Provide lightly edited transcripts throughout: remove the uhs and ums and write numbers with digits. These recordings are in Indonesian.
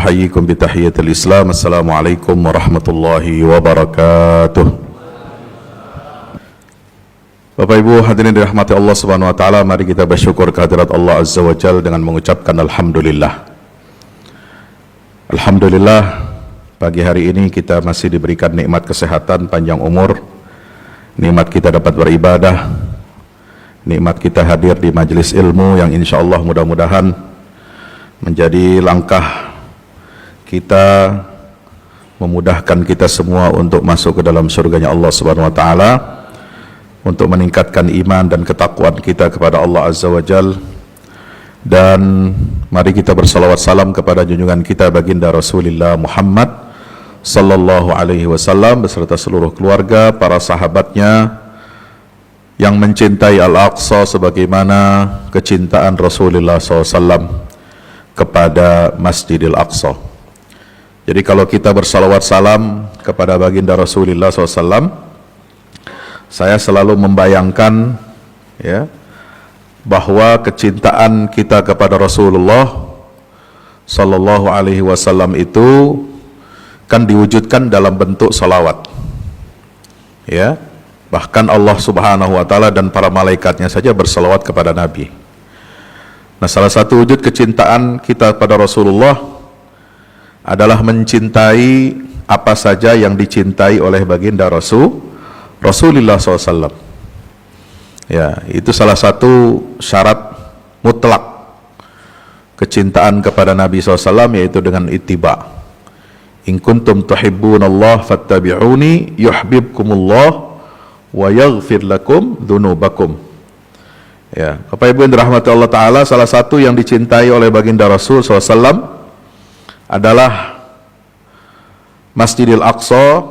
أحييكم بتحية الإسلام. السلام عليكم ورحمة الله وبركاته. Bapak Ibu hadirin dirahmati Allah Subhanahu wa taala, mari kita bersyukur kehadirat Allah Azza wa Jalla dengan mengucapkan alhamdulillah. Alhamdulillah, pagi hari ini kita masih diberikan nikmat kesehatan, panjang umur, nikmat kita dapat beribadah, nikmat kita hadir di majelis ilmu yang insyaallah mudah-mudahan menjadi langkah kita, memudahkan kita semua untuk masuk ke dalam surganya Allah Subhanahu wa taala, untuk meningkatkan iman dan ketakwaan kita kepada Allah Azza wa Jal. Dan mari kita bersalawat salam kepada junjungan kita baginda Rasulullah Muhammad sallallahu alaihi wasallam beserta seluruh keluarga, para sahabatnya yang mencintai Al-Aqsa sebagaimana kecintaan Rasulullah SAW kepada Masjidil Aqsa. Jadi kalau kita bersalawat salam kepada baginda Rasulullah SAW, saya selalu membayangkan ya, bahwa kecintaan kita kepada Rasulullah Sallallahu Alaihi Wasallam itu kan diwujudkan dalam bentuk salawat. Ya, bahkan Allah Subhanahu Wa Taala dan para malaikatnya saja bersalawat kepada Nabi. Nah, salah satu wujud kecintaan kita pada Rasulullah adalah mencintai apa saja yang dicintai oleh baginda Rasulullah SAW. Ya, itu salah satu syarat mutlak kecintaan kepada Nabi SAW, yaitu dengan ittiba. In kuntum tuhibbunallah fattabi'uni yuhibbukumullah wa yaghfir lakum dzunubakum. Ya, Bapak Ibu yang dirahmati Allah Ta'ala, salah satu yang dicintai oleh baginda Rasul SAW adalah Masjidil Aqsa.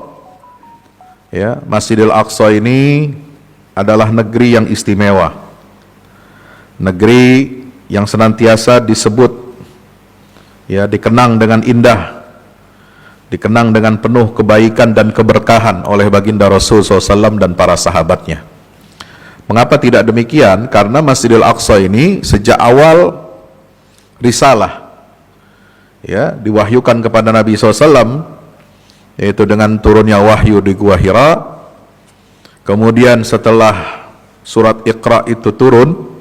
Ya, Masjidil Aqsa ini adalah negeri yang istimewa, negeri yang senantiasa disebut, ya, dikenang dengan indah, dikenang dengan penuh kebaikan dan keberkahan oleh baginda Rasul SAW dan para sahabatnya. Mengapa tidak demikian? Karena Masjidil Aqsa ini sejak awal risalah, ya, diwahyukan kepada Nabi SAW, yaitu dengan turunnya wahyu di Gua Hira. Kemudian setelah surat Iqra itu turun,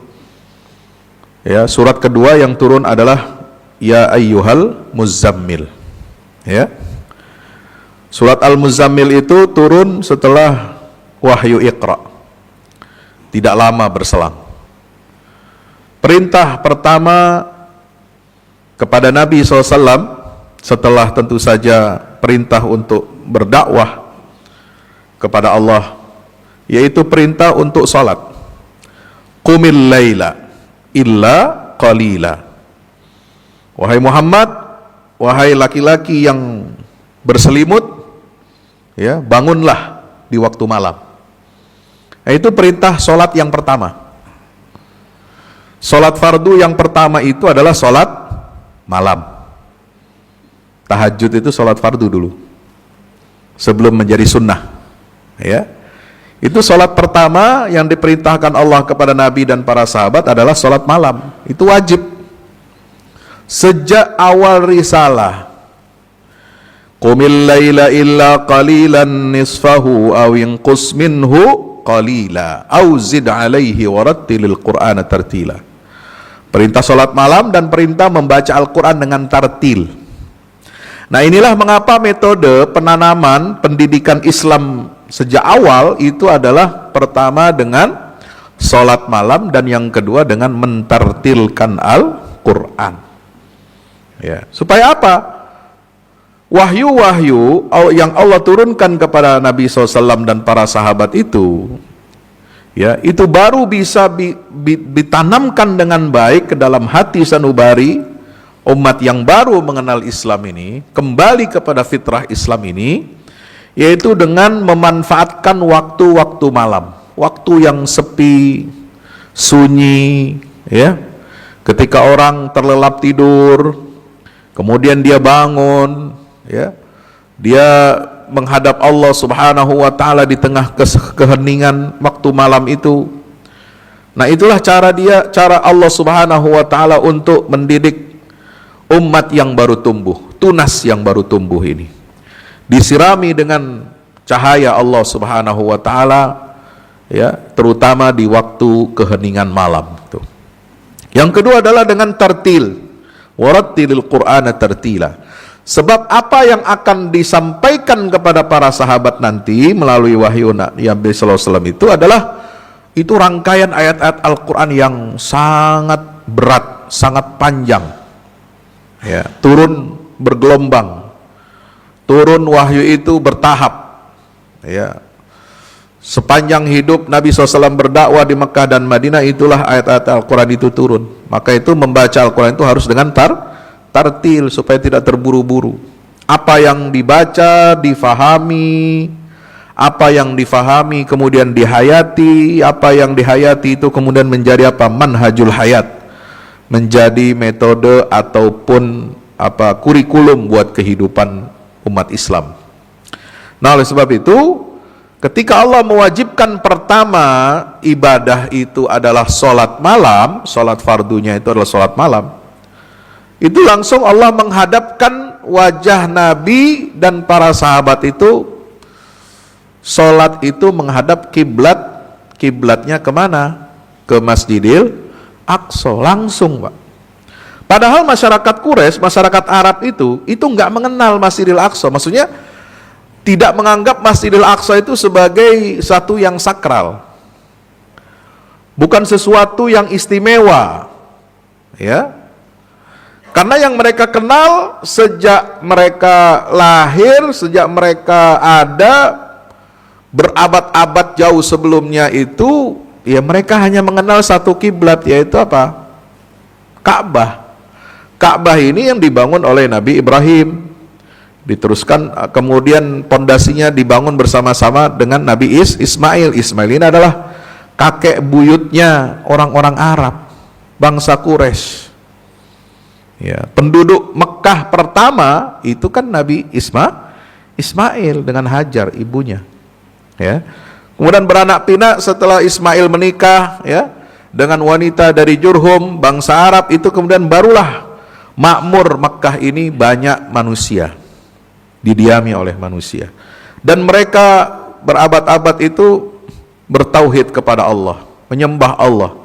ya, surat kedua yang turun adalah Ya Ayyuhal Muzammil. Ya, surat Al-Muzammil itu turun setelah wahyu Iqra, tidak lama berselang. Perintah pertama kepada Nabi SAW setelah tentu saja perintah untuk berdakwah kepada Allah, yaitu perintah untuk salat. Qumil laila illa qalila. Wahai Muhammad, wahai laki-laki yang berselimut, ya, bangunlah di waktu malam. Nah, itu perintah salat yang pertama. Salat fardu yang pertama itu adalah salat malam. Tahajud itu salat fardu dulu, sebelum menjadi sunnah. Ya, itu salat pertama yang diperintahkan Allah kepada Nabi dan para sahabat adalah salat malam. Itu wajib. Sejak awal risalah, Qumil laila illa qalilan nisfahu aw inqus minhu qalila aw zid alaihi warattilil qur'ana tartila. Perintah salat malam dan perintah membaca Al-Quran dengan tartil. Nah, inilah mengapa metode penanaman pendidikan Islam sejak awal itu adalah pertama dengan salat malam dan yang kedua dengan mentartilkan Al-Quran. Ya, supaya apa? Wahyu-wahyu yang Allah turunkan kepada Nabi SAW dan para sahabat itu, ya, itu baru bisa ditanamkan dengan baik ke dalam hati sanubari umat yang baru mengenal Islam ini, kembali kepada fitrah Islam ini, yaitu dengan memanfaatkan waktu-waktu malam, waktu yang sepi, sunyi, ya, ketika orang terlelap tidur, kemudian dia bangun, ya, dia menghadap Allah Subhanahu wa taala di tengah keheningan waktu malam itu. Nah, itulah cara Allah Subhanahu wa taala untuk mendidik umat yang baru tumbuh tunas yang baru tumbuh ini, disirami dengan cahaya Allah Subhanahu wa taala, ya, terutama di waktu keheningan malam tuh. Yang kedua adalah dengan tartil, warattilil Qur'ana tartila. Sebab apa yang akan disampaikan kepada para sahabat nanti melalui wahyu Nabi sallallahu alaihi wasallam itu adalah rangkaian ayat-ayat Al-Qur'an yang sangat berat, sangat panjang. Ya, turun bergelombang. Turun wahyu itu bertahap. Ya. Sepanjang hidup Nabi SAW berdakwah di Mekah dan Madinah, itulah ayat-ayat Al-Quran itu turun. Maka itu membaca Al-Quran itu harus dengan tartil, supaya tidak terburu-buru. Apa yang dibaca, difahami, apa yang difahami kemudian dihayati, apa yang dihayati itu kemudian menjadi apa? Manhajul hayat, menjadi metode ataupun kurikulum buat kehidupan umat Islam. Nah, oleh sebab itu, ketika Allah mewajibkan pertama ibadah itu adalah sholat malam, sholat fardunya itu adalah sholat malam, itu langsung Allah menghadapkan wajah Nabi dan para sahabat itu, sholat itu menghadap kiblat. Kiblatnya kemana? Ke Masjidil Aqsa, langsung, Pak. Padahal masyarakat Quraisy, masyarakat Arab itu nggak mengenal Masjidil Aqsa. Maksudnya tidak menganggap Masjidil Aqsa itu sebagai satu yang sakral, bukan sesuatu yang istimewa, ya. Karena yang mereka kenal sejak mereka lahir, sejak mereka ada berabad-abad jauh sebelumnya itu, ya mereka hanya mengenal satu kiblat, yaitu apa? Ka'bah. Ka'bah ini yang dibangun oleh Nabi Ibrahim, diteruskan kemudian pondasinya dibangun bersama-sama dengan Nabi Ismail. Ismail ini adalah kakek buyutnya orang-orang Arab, bangsa Quraisy. Ya, penduduk Mekah pertama itu kan Nabi Ismail dengan Hajar ibunya. Ya. Kemudian beranak pinak setelah Ismail menikah, ya, dengan wanita dari Jurhum, bangsa Arab, itu kemudian barulah makmur Mekah ini banyak manusia, didiami oleh manusia, dan mereka berabad-abad itu bertauhid kepada Allah, menyembah Allah.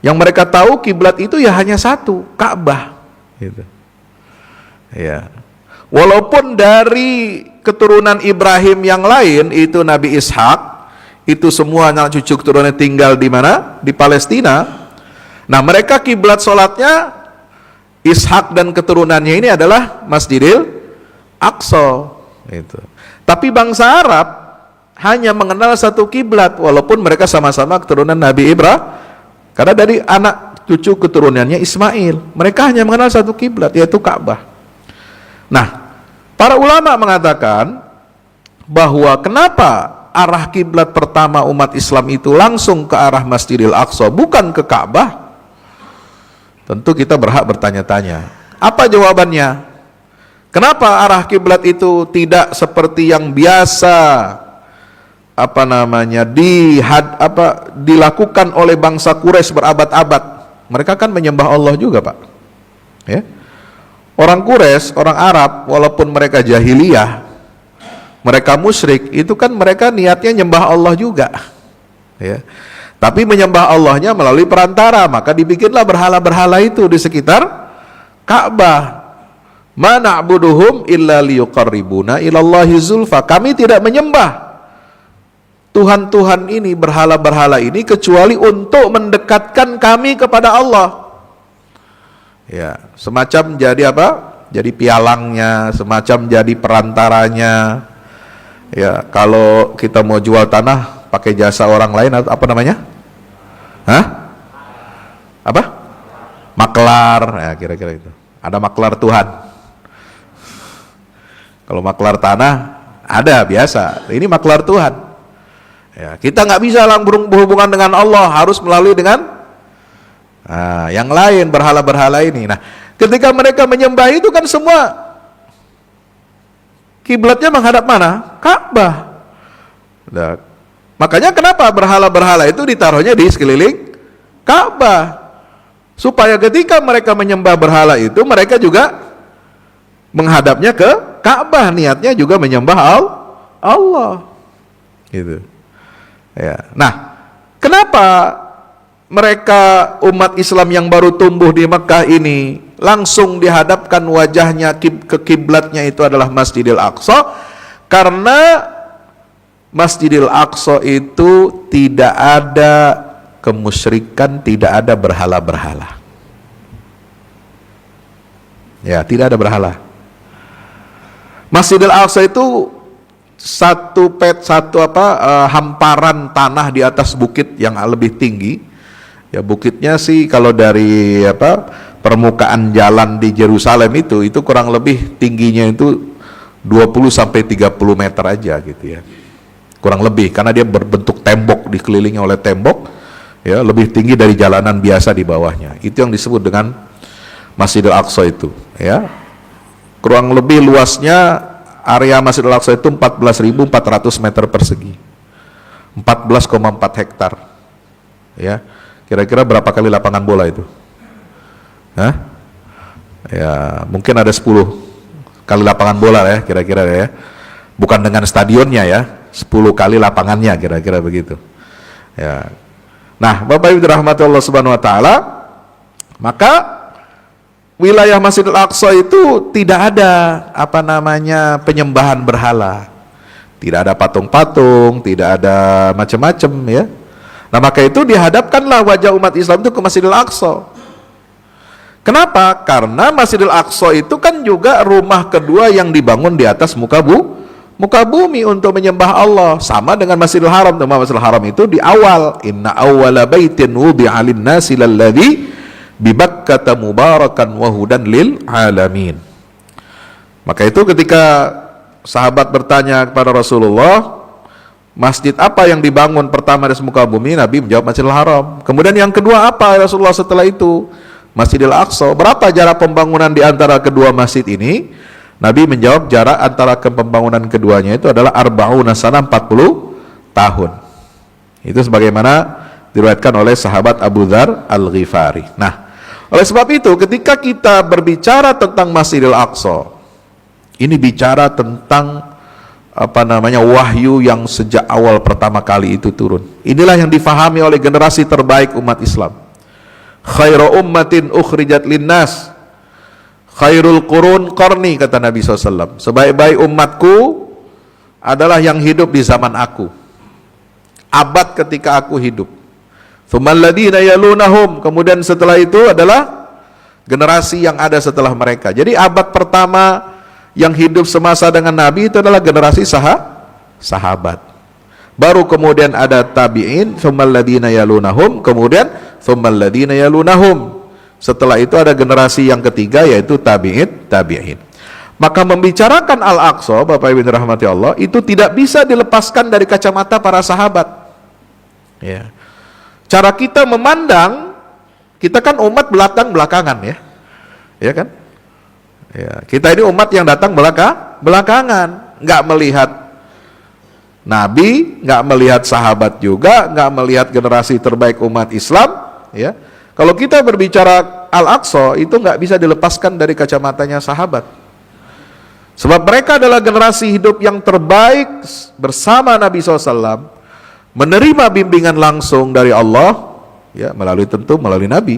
Yang mereka tahu kiblat itu ya hanya satu, Ka'bah, gitu. Ya. Walaupun dari keturunan Ibrahim yang lain, itu Nabi Ishak, itu semua anak cucu keturunannya tinggal di mana? Di Palestina. Nah, mereka kiblat sholatnya Ishak dan keturunannya ini adalah Masjidil Aqsa. Itu. Tapi bangsa Arab hanya mengenal satu kiblat, walaupun mereka sama-sama keturunan Nabi Ibrahim, karena dari anak cucu keturunannya Ismail, mereka hanya mengenal satu kiblat, yaitu Ka'bah. Nah, para ulama mengatakan bahwa kenapa arah kiblat pertama umat Islam itu langsung ke arah Masjidil Aqsa, bukan ke Ka'bah? Tentu kita berhak bertanya-tanya. Apa jawabannya? Kenapa arah kiblat itu tidak seperti yang biasa dilakukan oleh bangsa Quraisy berabad-abad? Mereka kan menyembah Allah juga, Pak. Ya. Orang Quraisy, orang Arab, walaupun mereka jahiliyah, mereka musyrik, itu kan mereka niatnya nyembah Allah juga, ya. Tapi menyembah Allahnya melalui perantara, maka dibikinlah berhala-berhala itu di sekitar Ka'bah. Ma na'buduhum illa liyuqarribuna ilallahi zulfa. Kami tidak menyembah Tuhan-Tuhan ini, berhala-berhala ini, kecuali untuk mendekatkan kami kepada Allah. Ya, semacam jadi apa? Jadi pialangnya, semacam jadi perantaranya. Ya, kalau kita mau jual tanah pakai jasa orang lain, apa namanya? Hah? Apa? Maklar, ya kira-kira itu. Ada maklar Tuhan. Kalau maklar tanah ada biasa, ini maklar Tuhan. Ya, kita nggak bisa langsung berhubungan dengan Allah, harus melalui dengan yang lain, berhala-berhala ini. Nah, ketika mereka menyembah itu kan semua kiblatnya menghadap mana? Ka'bah. Nah, makanya kenapa berhala-berhala itu ditaruhnya di sekeliling Ka'bah, supaya ketika mereka menyembah berhala itu, mereka juga menghadapnya ke Ka'bah, niatnya juga menyembah Allah. Gitu. Ya. Nah, kenapa mereka umat Islam yang baru tumbuh di Mekah ini langsung dihadapkan wajahnya ke kiblatnya itu adalah Masjidil Aqsa? Karena Masjidil Aqsa itu tidak ada kemusyrikan, tidak ada berhala-berhala. Ya, tidak ada berhala. Masjidil Aqsa itu hamparan tanah di atas bukit yang lebih tinggi. Ya, bukitnya sih kalau dari permukaan jalan di Yerusalem itu kurang lebih tingginya itu 20 sampai 30 meter aja gitu ya. Kurang lebih, karena dia berbentuk tembok, dikelilingi oleh tembok, ya, lebih tinggi dari jalanan biasa di bawahnya. Itu yang disebut dengan Masjidil Aqsa itu, ya. Kurang lebih luasnya area Masjidil Aqsa itu 14.400 meter persegi. 14,4 hektar. Ya. Kira-kira berapa kali lapangan bola itu? Hah? Ya, mungkin ada 10 kali lapangan bola ya, kira-kira ya. Bukan dengan stadionnya ya, 10 kali lapangannya, kira-kira begitu. Ya. Nah, Bapak Ibu dirahmati Allah Subhanahu wa taala, maka wilayah Masjidil Aqsa itu tidak ada penyembahan berhala. Tidak ada patung-patung, tidak ada macam-macam ya. Nah, maka itu dihadapkanlah wajah umat Islam itu ke Masjidil Aqsa. Kenapa? Karena Masjidil Aqsa itu kan juga rumah kedua yang dibangun di atas muka bumi untuk menyembah Allah, sama dengan Masjidil Haram. Masjidil Haram itu di awal, inna awwala baitin wudi'a lin-nasi lalladzi bi Bakkata mubarakan wa hudan lil alamin. Maka itu ketika sahabat bertanya kepada Rasulullah, masjid apa yang dibangun pertama di muka bumi? Nabi menjawab Masjidil Haram. Kemudian yang kedua apa Rasulullah setelah itu? Masjidil Aqsa. Berapa jarak pembangunan di antara kedua masjid ini? Nabi menjawab jarak antara pembangunan keduanya itu adalah arba'una sana, 40 tahun. Itu sebagaimana diriwayatkan oleh sahabat Abu Dzar Al-Ghifari. Nah, oleh sebab itu ketika kita berbicara tentang Masjidil Aqsa, ini bicara tentang wahyu yang sejak awal pertama kali itu turun. Inilah yang difahami oleh generasi terbaik umat Islam. Khairu ummatin ukhrijat linnas, khairul qurun qarni, kata Nabi SAW. Sebaik-baik umatku adalah yang hidup di zaman aku, abad ketika aku hidup. Tsummal ladzina yalunahum, kemudian setelah itu adalah generasi yang ada setelah mereka. Jadi abad pertama yang hidup semasa dengan Nabi itu adalah generasi sahabat. Baru kemudian ada tabi'in, tsummal ladzina yalunahum, kemudian tsummal ladzina yalunahum. Setelah itu ada generasi yang ketiga, yaitu tabi'in. Maka membicarakan Al-Aqsa, Bapak Ibu rahmati Allah, itu tidak bisa dilepaskan dari kacamata para sahabat. Ya. Cara kita memandang, kita kan umat belakangan ya. Ya kan? Ya, kita ini umat yang datang belakangan, nggak melihat Nabi, nggak melihat sahabat juga, nggak melihat generasi terbaik umat Islam. Ya, kalau kita berbicara Al-Aqsa itu nggak bisa dilepaskan dari kacamatanya sahabat. Sebab mereka adalah generasi hidup yang terbaik bersama Nabi SAW, menerima bimbingan langsung dari Allah, ya melalui Nabi.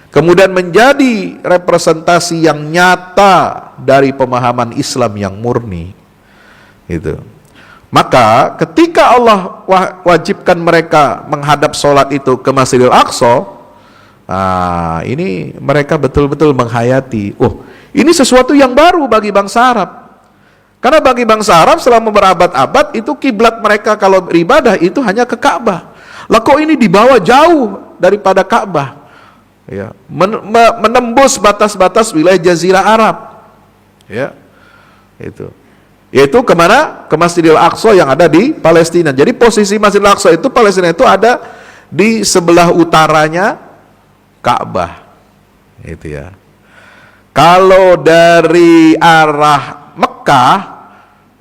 Kemudian menjadi representasi yang nyata dari pemahaman Islam yang murni. Gitu. Maka ketika Allah wajibkan mereka menghadap sholat itu ke Masjidil Aqsa, ini mereka betul-betul menghayati, ini sesuatu yang baru bagi bangsa Arab. Karena bagi bangsa Arab selama berabad-abad itu kiblat mereka kalau beribadah itu hanya ke Ka'bah. Lah kok ini dibawa jauh daripada Ka'bah? Ya, menembus batas-batas wilayah Jazirah Arab. Ya. Itu. Yaitu kemana? Ke Masjidil Aqsa yang ada di Palestina. Jadi posisi Masjidil Aqsa itu, Palestina itu ada di sebelah utaranya Ka'bah. Itu ya. Kalau dari arah Mekah,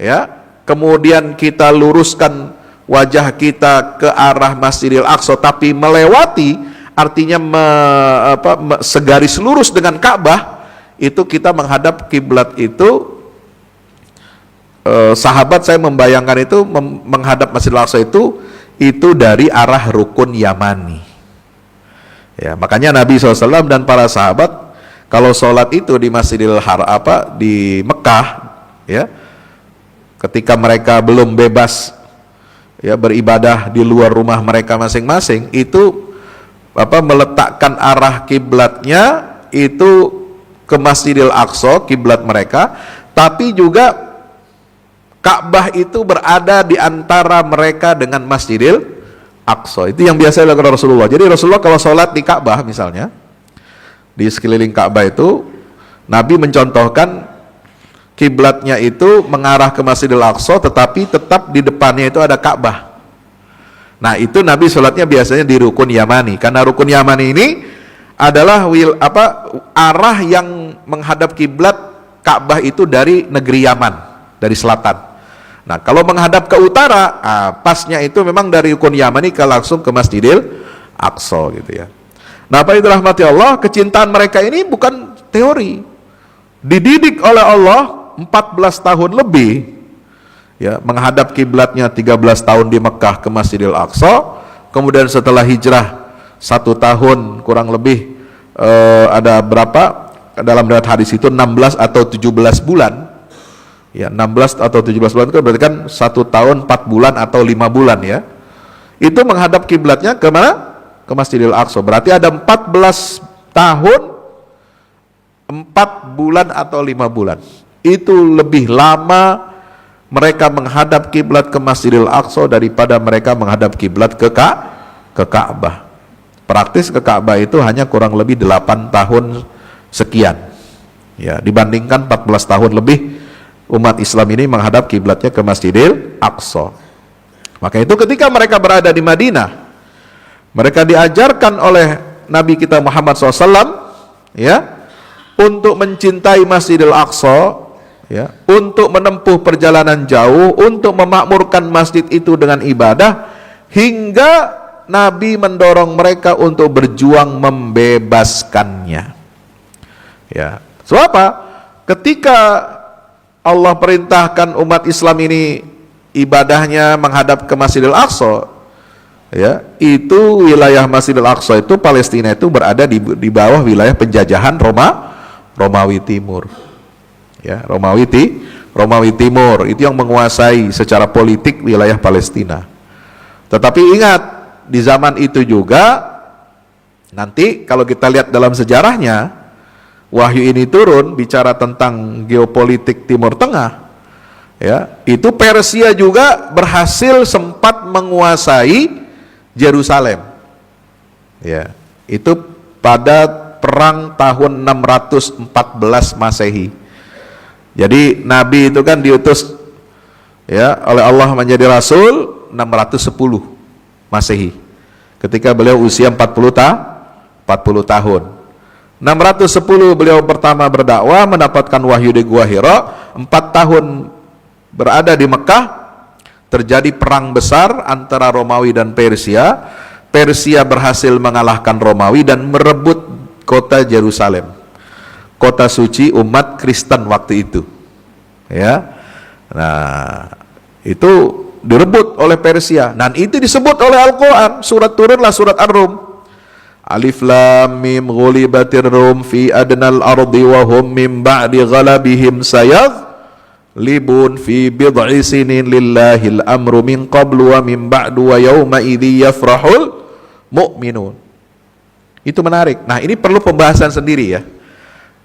ya, kemudian kita luruskan wajah kita ke arah Masjidil Aqsa, tapi melewati, artinya segaris lurus dengan Ka'bah, itu kita menghadap kiblat itu, sahabat saya membayangkan itu menghadap Masjidil Aqsa itu dari arah rukun Yamani. Ya, makanya Nabi SAW dan para sahabat kalau sholat itu di Masjidil di Mekah, ya, ketika mereka belum bebas ya beribadah di luar rumah mereka masing-masing, itu meletakkan arah kiblatnya itu ke Masjidil Aqsa, kiblat mereka, tapi juga Ka'bah itu berada di antara mereka dengan Masjidil Aqsa. Itu yang biasa dilakukan Rasulullah. Jadi Rasulullah kalau sholat di Ka'bah misalnya, di sekeliling Ka'bah itu, Nabi mencontohkan kiblatnya itu mengarah ke Masjidil Aqsa, tetapi tetap di depannya itu ada Ka'bah. Nah, itu Nabi sholatnya biasanya di rukun Yamani, karena rukun Yamani ini adalah arah yang menghadap kiblat Ka'bah itu dari negeri Yaman, dari selatan. Nah, kalau menghadap ke utara, pasnya itu memang dari rukun Yamani langsung ke Masjidil Aqsa gitu ya. Nah, apa itu rahmati Allah, kecintaan mereka ini bukan teori, dididik oleh Allah 14 tahun lebih. Ya, menghadap kiblatnya 13 tahun di Mekah ke Masjidil Aqsa, kemudian setelah hijrah 1 tahun kurang lebih, ada berapa dalam riwayat hadis itu 16 atau 17 bulan. Ya, 16 atau 17 bulan itu berarti kan 1 tahun 4 bulan atau 5 bulan ya. Itu menghadap kiblatnya ke mana? Ke Masjidil Aqsa. Berarti ada 14 tahun 4 bulan atau 5 bulan. Itu lebih lama mereka menghadap kiblat ke Masjidil Aqsa daripada mereka menghadap kiblat ke Ka'bah. Praktis ke Ka'bah itu hanya kurang lebih 8 tahun sekian. Ya, dibandingkan 14 tahun lebih umat Islam ini menghadap kiblatnya ke Masjidil Aqsa. Maka itu ketika mereka berada di Madinah, mereka diajarkan oleh Nabi kita Muhammad SAW ya, untuk mencintai Masjidil Aqsa, ya, untuk menempuh perjalanan jauh, untuk memakmurkan masjid itu dengan ibadah, hingga Nabi mendorong mereka untuk berjuang membebaskannya. Ya, so apa? Ketika Allah perintahkan umat Islam ini ibadahnya menghadap ke Masjidil Aqsa, ya, itu wilayah Masjidil Aqsa itu, Palestina itu berada di bawah wilayah penjajahan Romawi Timur. Ya, Romawi Timur itu yang menguasai secara politik wilayah Palestina. Tetapi ingat, di zaman itu juga nanti kalau kita lihat dalam sejarahnya, wahyu ini turun bicara tentang geopolitik Timur Tengah. Ya, itu Persia juga berhasil sempat menguasai Yerusalem. Ya, itu pada perang tahun 614 Masehi. Jadi Nabi itu kan diutus ya oleh Allah menjadi Rasul 610 Masehi. Ketika beliau usia 40 tahun. 610 beliau pertama berdakwah, mendapatkan wahyu di Gua Hira. 4 tahun berada di Mekah, terjadi perang besar antara Romawi dan Persia. Persia berhasil mengalahkan Romawi dan merebut kota Yerusalem, kota suci umat Kristen waktu itu. Ya, nah itu direbut oleh Persia, dan itu disebut oleh Al-Quran. Surat turunlah surat Ar-Rum. Alif Lam Mim ghulibatir Rum fi adnal ardi wa hum min ba'di ghalabihim libun fi bid'i sinin lillahil amru min qablu wa min ba'du wa yawma idhi yafrahul mu'minun. Itu menarik. Nah, ini perlu pembahasan sendiri ya.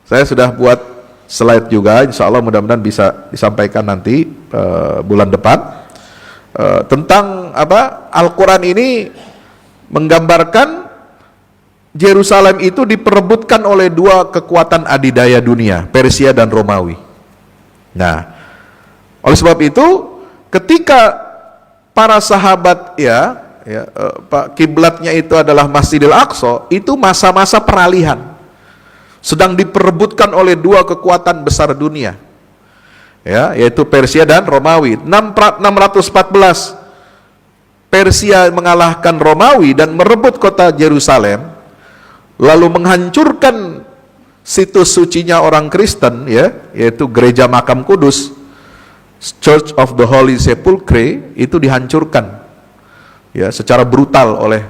Saya sudah buat slide juga, insya Allah mudah-mudahan bisa disampaikan nanti bulan depan, tentang apa Al-Quran ini menggambarkan Yerusalem itu diperebutkan oleh dua kekuatan adidaya dunia, Persia dan Romawi. Nah, oleh sebab itu ketika para sahabat kiblatnya itu adalah Masjidil Aqsa, itu masa-masa peralihan, sedang diperebutkan oleh dua kekuatan besar dunia, ya, yaitu Persia dan Romawi. 614 Persia mengalahkan Romawi dan merebut kota Yerusalem, lalu menghancurkan situs sucinya orang Kristen, ya, yaitu Gereja Makam Kudus, Church of the Holy Sepulchre, itu dihancurkan, ya, secara brutal oleh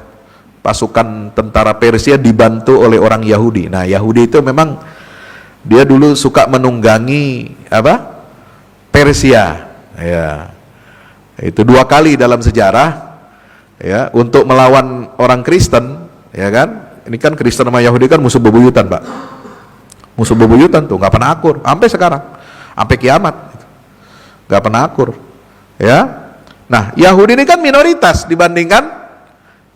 pasukan tentara Persia dibantu oleh orang Yahudi. Nah, Yahudi itu memang dia dulu suka menunggangi apa? Persia, ya. Itu 2 kali dalam sejarah, ya, untuk melawan orang Kristen, ya kan? Ini kan Kristen sama Yahudi kan musuh bebuyutan, Pak. Musuh bebuyutan tuh, nggak pernah akur, sampai sekarang, sampai kiamat, nggak pernah akur, ya. Nah, Yahudi ini kan minoritas dibandingkan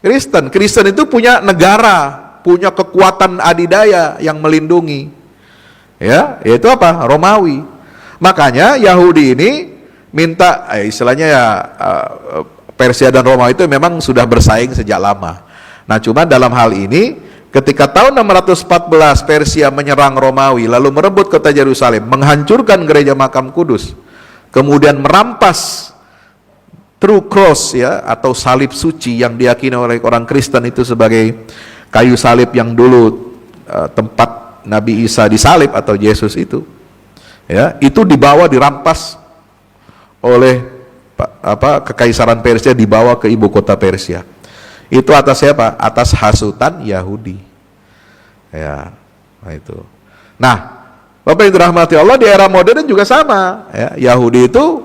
Kristen. Kristen itu punya negara, punya kekuatan adidaya yang melindungi, ya, yaitu apa? Romawi. Makanya Yahudi ini minta, istilahnya ya, Persia dan Romawi itu memang sudah bersaing sejak lama. Nah, cuma dalam hal ini, ketika tahun 614 Persia menyerang Romawi, lalu merebut kota Yerusalem, menghancurkan gereja Makam Kudus, kemudian merampas True Cross, ya, atau salib suci yang diyakini oleh orang Kristen itu sebagai kayu salib yang dulu tempat Nabi Isa disalib atau Yesus itu, ya, itu dibawa, dirampas oleh kekaisaran Persia, dibawa ke ibu kota Persia. Itu atas siapa? Atas hasutan Yahudi, ya. Nah, itu. Nah, Bapak yang dirahmati Allah, di era modern juga sama, ya. Yahudi itu,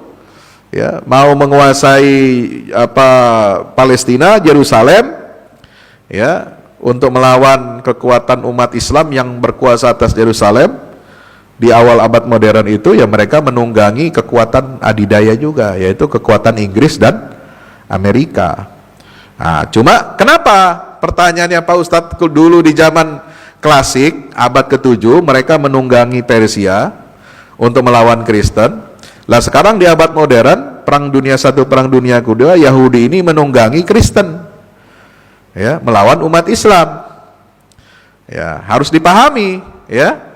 ya, mau menguasai Palestina, Yerusalem, ya, untuk melawan kekuatan umat Islam yang berkuasa atas Yerusalem. Di awal abad modern itu, ya, mereka menunggangi kekuatan adidaya juga, yaitu kekuatan Inggris dan Amerika. Nah, cuma kenapa, pertanyaannya Pak Ustadz, dulu di zaman klasik abad ke-7 mereka menunggangi Persia untuk melawan Kristen. Lah sekarang di abad modern, Perang Dunia I, Perang Dunia Kedua, Yahudi ini menunggangi Kristen, ya, melawan umat Islam. Ya, harus dipahami, ya.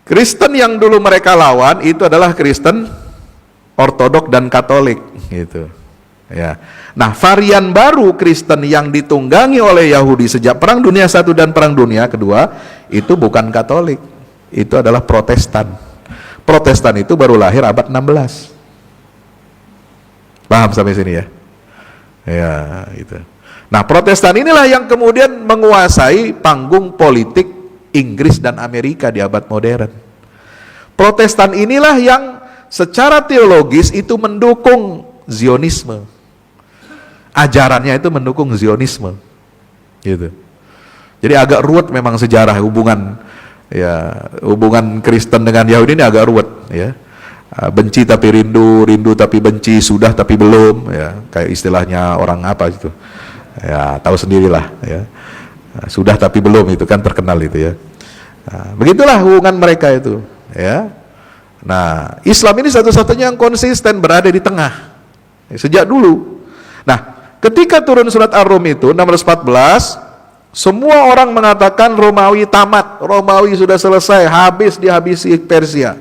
Kristen yang dulu mereka lawan itu adalah Kristen Ortodok dan Katolik, gitu. Ya. Nah, varian baru Kristen yang ditunggangi oleh Yahudi sejak Perang Dunia I dan Perang Dunia Kedua itu bukan Katolik, itu adalah Protestan. Protestan itu baru lahir abad 16. Paham sampai sini, ya? Ya, gitu. Nah, Protestan inilah yang kemudian menguasai panggung politik Inggris dan Amerika di abad modern. Protestan inilah yang secara teologis itu mendukung Zionisme. Ajarannya itu mendukung Zionisme, gitu. Jadi agak ruwet memang sejarah hubungan, ya, hubungan Kristen dengan Yahudi ini agak ruwet, ya. Benci tapi rindu, rindu tapi benci, sudah tapi belum, ya, kayak istilahnya orang apa itu, ya, tahu sendirilah, ya. Sudah tapi belum, itu kan terkenal itu, ya. Nah, begitulah hubungan mereka itu, ya. Nah, Islam ini satu-satunya yang konsisten berada di tengah sejak dulu. Nah, ketika turun surat Ar-Rum itu 614, semua orang mengatakan Romawi tamat, Romawi sudah selesai, habis, dihabisi Persia.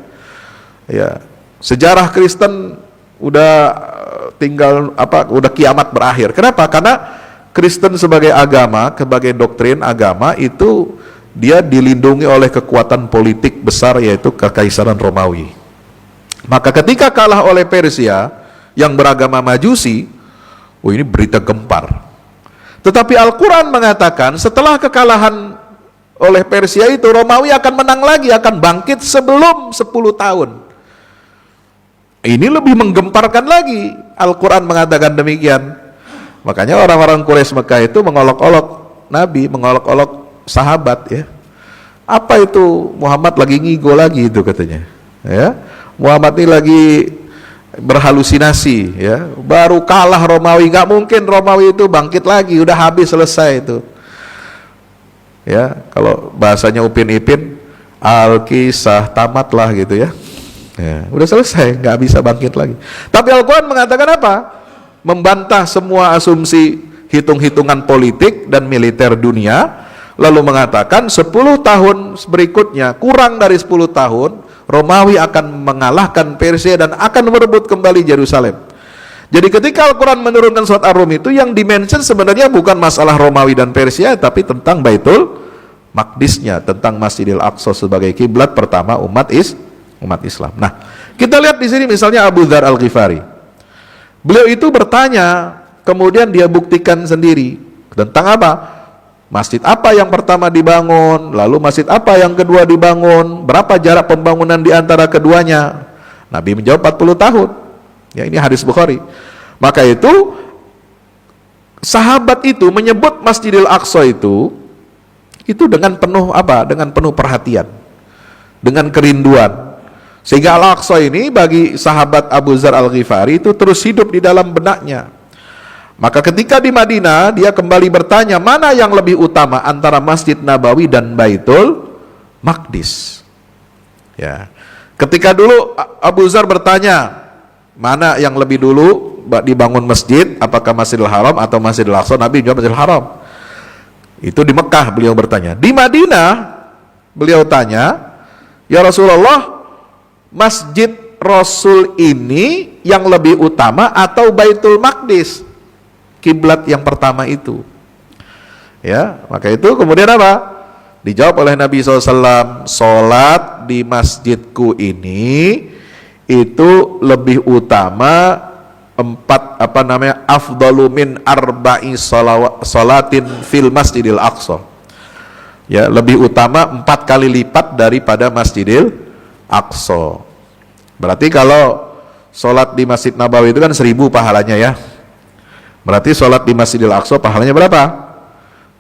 Ya, sejarah Kristen udah tinggal udah kiamat berakhir. Kenapa? Karena Kristen sebagai agama, sebagai doktrin agama itu dia dilindungi oleh kekuatan politik besar, yaitu Kekaisaran Romawi. Maka ketika kalah oleh Persia yang beragama Majusi, ini berita gempar. Tetapi Al-Quran mengatakan setelah kekalahan oleh Persia itu, Romawi akan menang lagi, akan bangkit sebelum 10 tahun. Ini lebih menggemparkan lagi. Al-Quran mengatakan demikian. Makanya orang-orang Quraisy Mekah itu mengolok-olok Nabi, mengolok-olok sahabat, ya. Apa itu Muhammad lagi ngigo lagi itu katanya, ya. Muhammad ini lagi berhalusinasi, ya. Baru kalah Romawi, nggak mungkin Romawi itu bangkit lagi, udah habis, selesai itu. Ya, kalau bahasanya Upin Ipin, Al-Kisah tamatlah gitu, ya. Ya, udah selesai, nggak bisa bangkit lagi. Tapi Al-Quran mengatakan apa? Membantah semua asumsi hitung-hitungan politik dan militer dunia, lalu mengatakan 10 tahun berikutnya, kurang dari 10 tahun, Romawi akan mengalahkan Persia dan akan merebut kembali Yerusalem. Jadi ketika Al-Quran menurunkan surat Ar-Rum itu, yang dimention sebenarnya bukan masalah Romawi dan Persia, tapi tentang Baitul Maqdisnya, tentang Masjidil Aqsa sebagai kiblat pertama umat Islam. Nah, kita lihat di sini misalnya Abu Dzar Al-Ghifari. Beliau itu bertanya, kemudian dia buktikan sendiri tentang apa? Masjid apa yang pertama dibangun, lalu masjid apa yang kedua dibangun, berapa jarak pembangunan di antara keduanya. Nabi menjawab 40 tahun. Ya, ini hadis Bukhari. Maka itu sahabat itu menyebut Masjidil Aqsa itu dengan penuh apa? Dengan penuh perhatian, dengan kerinduan. Sehingga Al-Aqsa ini bagi sahabat Abu Dzar Al-Ghifari itu terus hidup di dalam benaknya. Maka ketika di Madinah, dia kembali bertanya, mana yang lebih utama antara Masjid Nabawi dan Baitul Maqdis? Ya. Ketika dulu Abu Dzar bertanya, mana yang lebih dulu dibangun masjid, apakah Masjidil Haram atau Masjidil Aqsa? Nabi jawab Masjidil Haram. Itu di Mekah beliau bertanya. Di Madinah beliau tanya, ya Rasulullah, Masjid Rasul ini yang lebih utama atau Baitul Maqdis, kiblat yang pertama itu? Ya, maka itu kemudian apa? Dijawab oleh Nabi SAW, sholat di masjidku ini itu lebih utama afdalu min arba'i sholatin fil Masjidil Aqsa. Ya, lebih utama 4 kali lipat daripada Masjidil Aqsa. Berarti kalau sholat di Masjid Nabawi itu kan 1000 pahalanya ya. Berarti sholat di Masjidil Aqsa pahalanya berapa?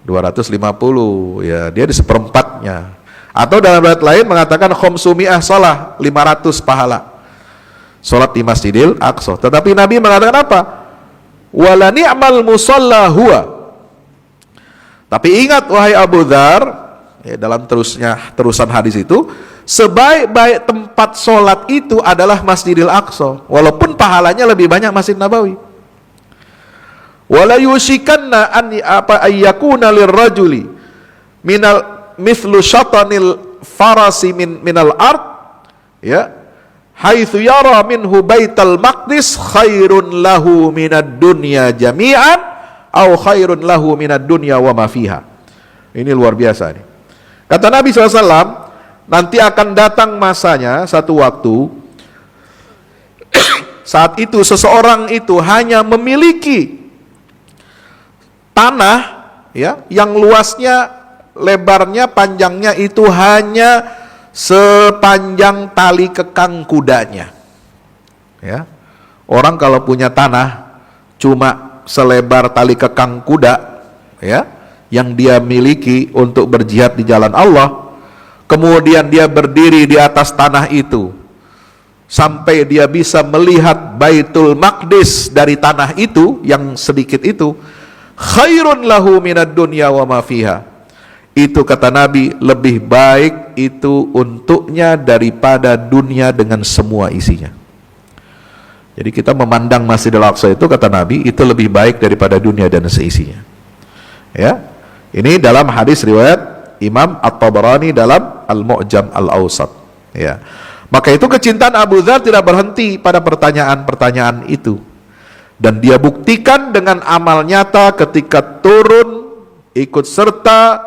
250. Ya, dia di seperempatnya. Atau dalam riwayat lain mengatakan khomsumi'ah sholah, 500 pahala sholat di Masjidil Aqsa. Tetapi Nabi mengatakan apa? Wala ni'mal musalla huwa. Tapi ingat wahai Abu Dzar, ya, dalam terusan hadis itu, sebaik-baik tempat sholat itu adalah Masjidil Aqsa, walaupun pahalanya lebih banyak Masjid Nabawi. Wala yushikanna an ayyakuna lirrajuli minal mithlu syatanil farasi minal ard, ya, haitsu yara minhu baital maqdis khairun lahu minad dunya jami'an au khairun lahu minad dunya wa ma fiha. Ini luar biasa nih. Kata Nabi SAW, nanti akan datang masanya satu waktu saat itu seseorang itu hanya memiliki tanah, ya, yang luasnya, lebarnya, panjangnya itu hanya sepanjang tali kekang kudanya. Ya. Orang kalau punya tanah cuma selebar tali kekang kuda, ya, yang dia miliki untuk berjihad di jalan Allah, kemudian dia berdiri di atas tanah itu sampai dia bisa melihat Baitul Maqdis dari tanah itu yang sedikit itu, khairun lahu minad dunya wa ma fiha. Itu kata Nabi lebih baik itu untuknya daripada dunia dengan semua isinya. Jadi kita memandang Masjidil Aqsa itu kata Nabi itu lebih baik daripada dunia dan seisinya. Ya. Ini dalam hadis riwayat Imam At-Tabarani dalam Al-Mu'jam Al-Awsat. Ya. Maka itu kecintaan Abu Dzar tidak berhenti pada pertanyaan-pertanyaan itu. Dan dia buktikan dengan amal nyata ketika turun ikut serta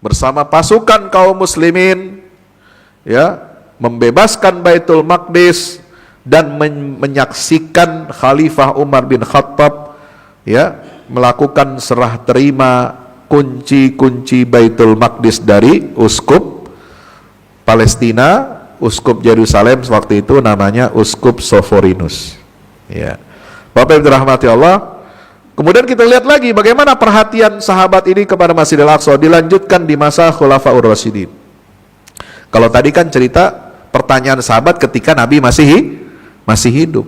bersama pasukan kaum muslimin, ya, membebaskan Baitul Maqdis dan menyaksikan Khalifah Umar bin Khattab, ya, melakukan serah terima kunci-kunci Baitul Maqdis dari uskup Palestina, uskup Yerusalem waktu itu namanya uskup Soforinus. Ya. Bapak Ibu dirahmati Allah. Kemudian kita lihat lagi bagaimana perhatian sahabat ini kepada Masjidil Aqsa dilanjutkan di masa Khulafaur Rasyidin. Kalau tadi kan cerita pertanyaan sahabat ketika Nabi masih hidup.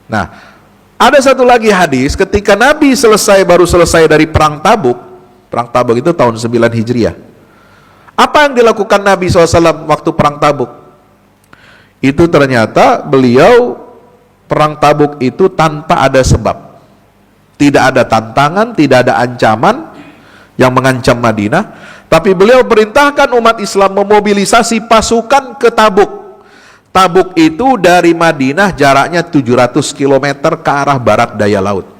Nah, ada satu lagi hadis ketika Nabi baru selesai dari perang Tabuk. Perang Tabuk itu tahun 9 Hijriah. Apa yang dilakukan Nabi SAW waktu perang Tabuk? Itu ternyata beliau perang Tabuk itu tanpa ada sebab. Tidak ada tantangan, tidak ada ancaman yang mengancam Madinah, tapi beliau perintahkan umat Islam memobilisasi pasukan ke Tabuk. Tabuk itu dari Madinah jaraknya 700 km ke arah barat daya laut.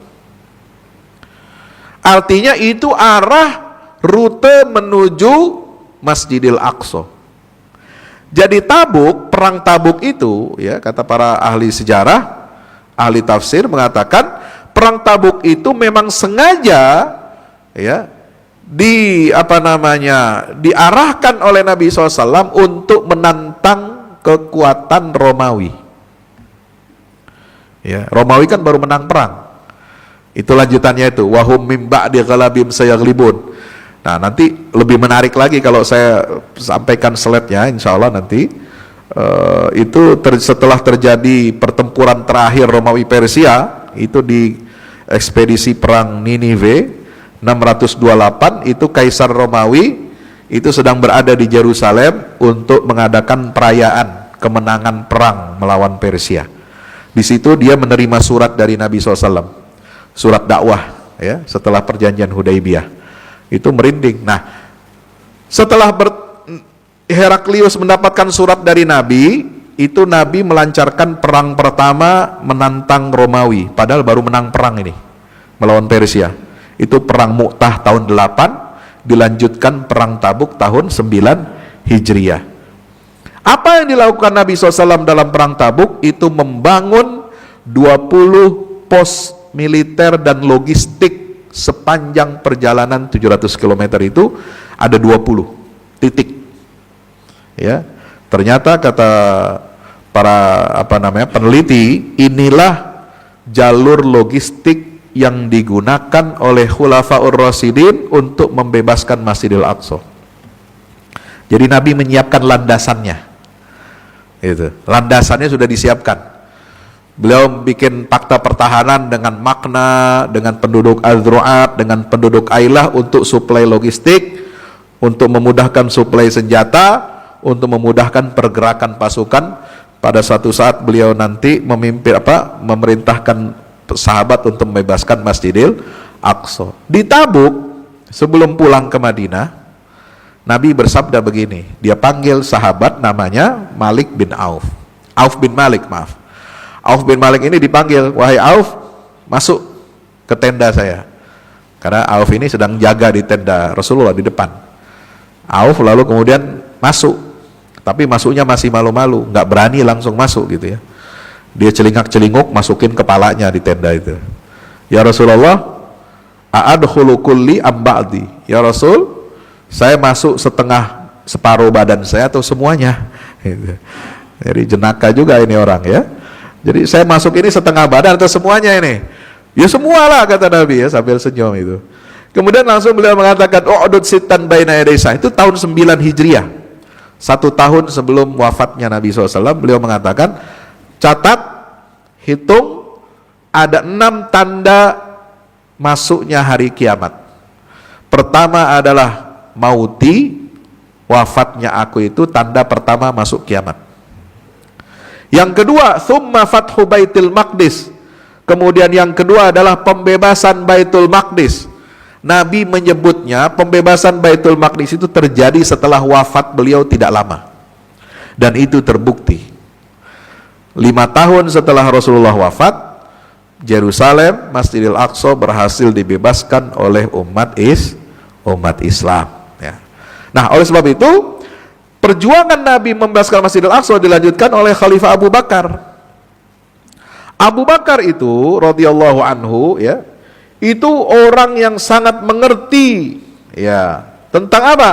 Artinya itu arah rute menuju Masjidil Aqsa. Jadi Tabuk, perang Tabuk itu, ya, kata para ahli sejarah, ahli tafsir mengatakan perang Tabuk itu memang sengaja, ya, diarahkan oleh Nabi SAW untuk menantang kekuatan Romawi. Ya, Romawi kan baru menang perang. Itu lanjutannya itu, wahum mim ba'di ghalabim sayaglibun. Nah, nanti lebih menarik lagi kalau saya sampaikan slide-nya, insya Allah nanti. Setelah terjadi pertempuran terakhir Romawi Persia, itu di ekspedisi perang Ninive 628, itu Kaisar Romawi itu sedang berada di Yerusalem untuk mengadakan perayaan kemenangan perang melawan Persia. Di situ dia menerima surat dari Nabi SAW, surat dakwah, ya, setelah perjanjian Hudaibiyah. Itu merinding. Nah, setelah Heraklius mendapatkan surat dari Nabi, itu Nabi melancarkan perang pertama menantang Romawi, padahal baru menang perang ini melawan Persia. Itu perang Mu'tah tahun 8, dilanjutkan perang Tabuk tahun 9 Hijriah. Apa yang dilakukan Nabi SAW dalam perang Tabuk? Itu membangun 20 pos militer dan logistik. Sepanjang perjalanan 700 km itu ada 20 titik. Ya, ternyata kata para peneliti, inilah jalur logistik yang digunakan oleh Khulafaur Rasyidin untuk membebaskan Masjidil Aqsa. Jadi Nabi menyiapkan landasannya. Itu, landasannya sudah disiapkan. Beliau bikin fakta pertahanan dengan makna, dengan penduduk Al-Dhu'at, dengan penduduk Ailah untuk suplai logistik, untuk memudahkan suplai senjata, untuk memudahkan pergerakan pasukan. Pada suatu saat beliau nanti memerintahkan sahabat untuk membebaskan Masjidil Aqsa. Di Tabuk, sebelum pulang ke Madinah, Nabi bersabda begini, dia panggil sahabat namanya Malik bin Auf. Auf bin Malik, maaf. Auf bin Malik ini dipanggil, wahai Auf, masuk ke tenda saya. Karena Auf ini sedang jaga di tenda Rasulullah di depan. Auf lalu kemudian masuk, tapi masuknya masih malu-malu, nggak berani langsung masuk gitu ya. Dia celingak-celinguk masukin kepalanya di tenda itu. Ya Rasulullah, a'adkhulu kulli am ba'di? Ya Rasul, saya masuk separuh badan saya atau semuanya? Gitu. Jadi jenaka juga ini orang ya. Jadi saya masuk ini setengah badan atau semuanya ini? Ya semualah, kata Nabi ya, sambil senyum itu. Kemudian langsung beliau mengatakan, u'dud sittan baina yaday sa. Itu tahun 9 Hijriah. 1 tahun sebelum wafatnya Nabi SAW, beliau mengatakan, catat, hitung, ada 6 tanda masuknya hari kiamat. Pertama adalah mauti, wafatnya aku itu tanda pertama masuk kiamat. Yang kedua, thumma fathu Baitul Maqdis. Kemudian yang kedua adalah pembebasan Baitul Maqdis. Nabi menyebutnya pembebasan Baitul Maqdis itu terjadi setelah wafat beliau tidak lama. Dan itu terbukti. 5 tahun setelah Rasulullah wafat, Yerusalem, Masjidil Aqsa berhasil dibebaskan oleh umat Islam. Ya. Nah, oleh sebab itu, perjuangan Nabi membebaskan Masjidil Aqsa dilanjutkan oleh Khalifah Abu Bakar. Abu Bakar itu radhiyallahu anhu, ya, itu orang yang sangat mengerti, ya, tentang apa?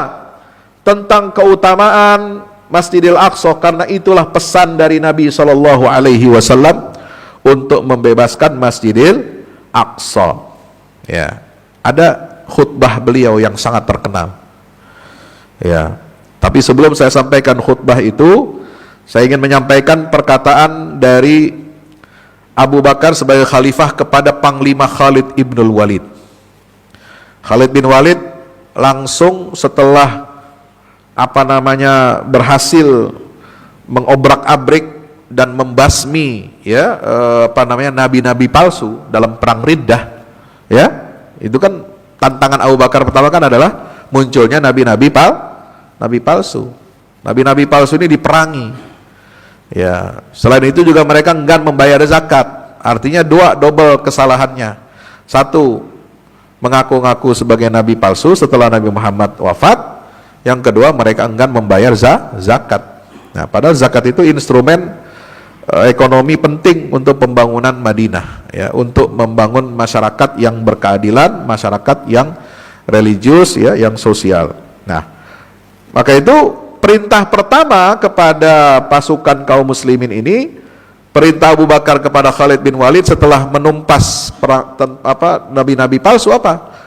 Tentang keutamaan Masjidil Aqsa, karena itulah pesan dari Nabi SAW untuk membebaskan Masjidil Aqsa. Ya, ada khutbah beliau yang sangat terkenal. Ya. Tapi sebelum saya sampaikan khutbah itu, saya ingin menyampaikan perkataan dari Abu Bakar sebagai khalifah kepada Panglima Khalid ibnul Walid. Khalid bin Walid langsung setelah berhasil mengobrak-abrik dan membasmi ya nabi-nabi palsu dalam perang Riddah, ya. Itu kan tantangan Abu Bakar pertama kan adalah munculnya nabi-nabi palsu. Nabi-nabi palsu ini diperangi. Ya, selain itu juga mereka enggan membayar zakat. Artinya double kesalahannya. 1, mengaku-ngaku sebagai nabi palsu setelah Nabi Muhammad wafat. Yang kedua, mereka enggan membayar zakat. Nah, padahal zakat itu instrumen ekonomi penting untuk pembangunan Madinah, ya, untuk membangun masyarakat yang berkeadilan, masyarakat yang religius, ya, yang sosial. Nah, maka itu perintah pertama kepada pasukan kaum muslimin ini, perintah Abu Bakar kepada Khalid bin Walid setelah menumpas nabi-nabi palsu apa?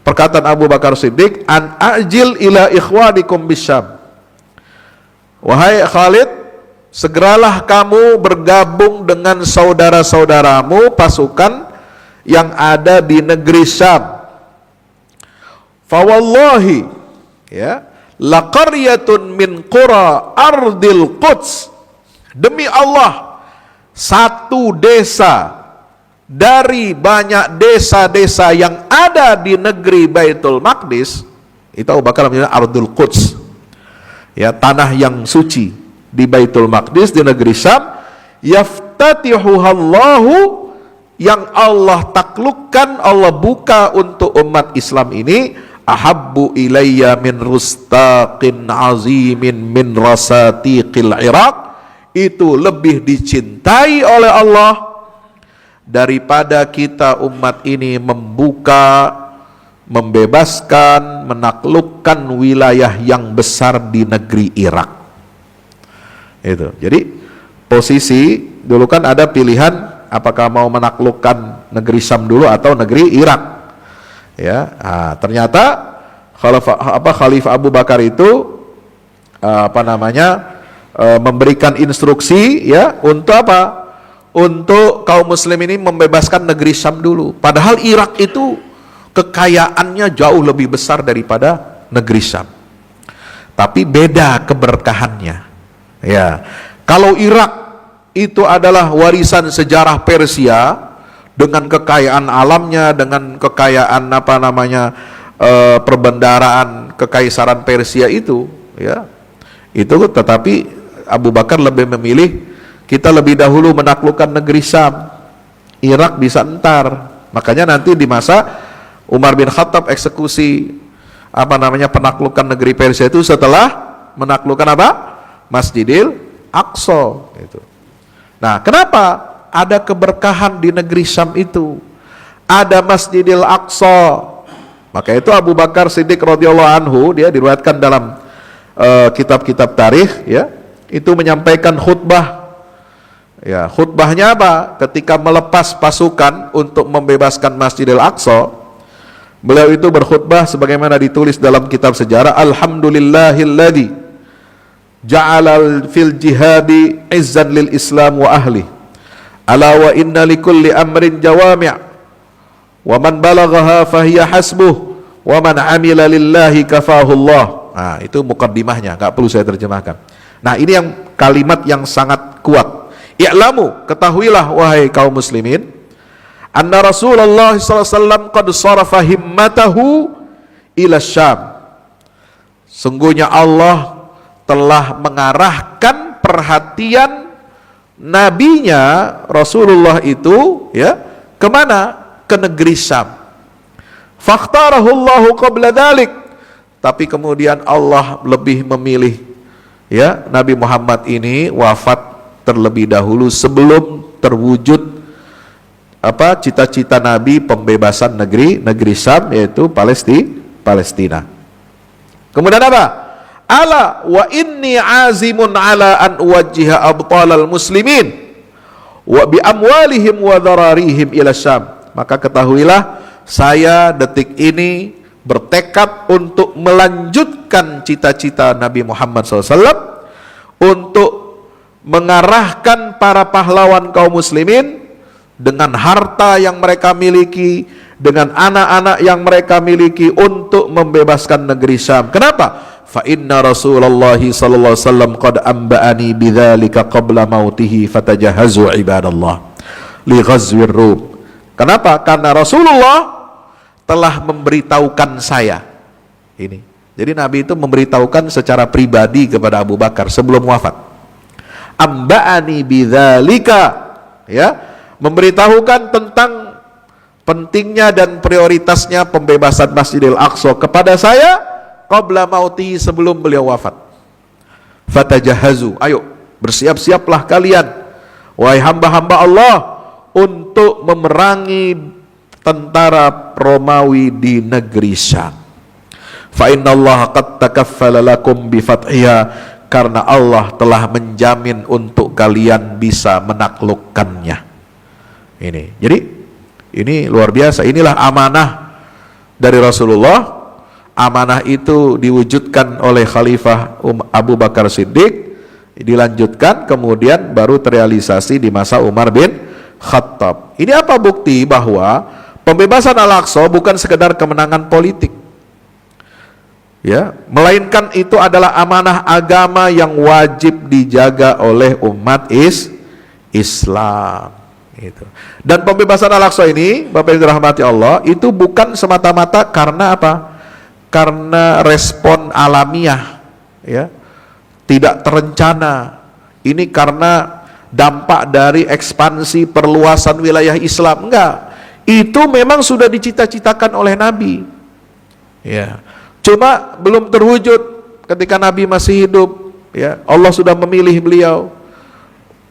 Perkataan Abu Bakar Siddiq, an ajil ila ikhwanikum bisyam. Wahai Khalid, segeralah kamu bergabung dengan saudara-saudaramu pasukan yang ada di negeri Syam. Fawallahi, ya, laqaryatun min qura ardil Quds. Demi Allah, satu desa dari banyak desa-desa yang ada di negeri Baitul Maqdis, itu Abu Bakar namanya Ardul Quds, ya, tanah yang suci di Baitul Maqdis di negeri Syam, yaftatihuhallahu, yang Allah taklukkan, Allah buka untuk umat Islam ini, ahabbu ilayya min rustaqin azimin min rasatiqil Iraq, itu lebih dicintai oleh Allah daripada kita umat ini membuka, membebaskan, menaklukkan wilayah yang besar di negeri Irak. Itu. Jadi posisi dulu kan ada pilihan apakah mau menaklukkan negeri Syam dulu atau negeri Irak. Ya, nah, ternyata Khalifah Abu Bakar itu memberikan instruksi, ya, untuk apa? Untuk kaum muslim ini membebaskan negeri Syam dulu. Padahal Irak itu kekayaannya jauh lebih besar daripada negeri Syam. Tapi beda keberkahannya. Ya, kalau Irak itu adalah warisan sejarah Persia dengan kekayaan alamnya, dengan kekayaan perbendaraan kekaisaran Persia itu, ya, itu, tetapi Abu Bakar lebih memilih kita lebih dahulu menaklukkan negeri Syam, Irak bisa entar. Makanya nanti di masa Umar bin Khattab eksekusi penaklukan negeri Persia itu setelah menaklukkan apa? Masjidil Aqsa itu. Nah, kenapa ada keberkahan di negeri Syam itu? Ada Masjidil Aqsa. Maka itu Abu Bakar Siddiq radhiyallahu anhu, dia diriwayatkan dalam kitab-kitab tarikh, ya, itu menyampaikan khutbah. Ya, khutbahnya apa? Ketika melepas pasukan untuk membebaskan Masjidil Aqsa, beliau itu berkhutbah sebagaimana ditulis dalam kitab sejarah, alhamdulillahilladzi ja'ala fil jihadi izzan lil Islam wa ahli. Ala wa inna likulli amrin jawami'. Wa man balaghaha fahiya hasbuh wa man amila lillahi kafahullah. Nah, itu mukaddimahnya, enggak perlu saya terjemahkan. Nah, ini yang kalimat yang sangat kuat. I'lamu, ketahuilah wahai kaum muslimin, anna Rasulullah sallallahu alaihi wasallam qad sarafa himmatahu ila Syam. Sungguhnya Allah telah mengarahkan perhatian nabinya Rasulullah itu, ya, kemana? Ke negeri Syam. Fakhtarahullahu qabla dhalik, tapi kemudian Allah lebih memilih, ya, Nabi Muhammad ini wafat terlebih dahulu sebelum terwujud cita-cita Nabi pembebasan negeri Syam, yaitu Palestina. Kemudian apa? Ala wa inni azimun ala an uwajjiha abtalal muslimin wa bi amwalihim wa dhararihim ila Syam. Maka ketahuilah, saya detik ini bertekad untuk melanjutkan cita-cita Nabi Muhammad SAW, untuk mengarahkan para pahlawan kaum muslimin dengan harta yang mereka miliki, dengan anak-anak yang mereka miliki, untuk membebaskan negeri Syam. Kenapa? Fa inna Rasulullah sallallahu alaihi wasallam qad amba'ani bidzalika qabla mautihi fatajahazu ibadallah li ghazwir Rum. Kenapa? Karena Rasulullah telah memberitahukan saya ini. Jadi Nabi itu memberitahukan secara pribadi kepada Abu Bakar sebelum wafat. Amba'ani bidzalika, ya, memberitahukan tentang pentingnya dan prioritasnya pembebasan Masjidil Aqsa kepada saya qabla mauti, sebelum beliau wafat. Fatajahazu, ayo bersiap-siaplah kalian wahai hamba-hamba Allah untuk memerangi tentara Romawi di negeri Syam. Fa innallaha qad takaffala lakum bi fathiha, karena Allah telah menjamin untuk kalian bisa menaklukkannya. Jadi ini luar biasa. Inilah amanah dari Rasulullah. Amanah itu diwujudkan oleh Khalifah Abu Bakar Siddiq, dilanjutkan kemudian baru terrealisasi di masa Umar bin Khattab. Ini apa bukti bahwa pembebasan Al-Aqsa bukan sekedar kemenangan politik, ya, melainkan itu adalah amanah agama yang wajib dijaga oleh umat Islam. Gitu. Dan pembebasan Al-Aqsa ini, Bapak yang dirahmati Allah, itu bukan semata-mata karena apa? Karena respon alamiah, ya, tidak terencana. Ini karena dampak dari ekspansi perluasan wilayah Islam. Enggak, itu memang sudah dicita-citakan oleh Nabi, ya, cuma belum terwujud ketika Nabi masih hidup, ya. Allah sudah memilih beliau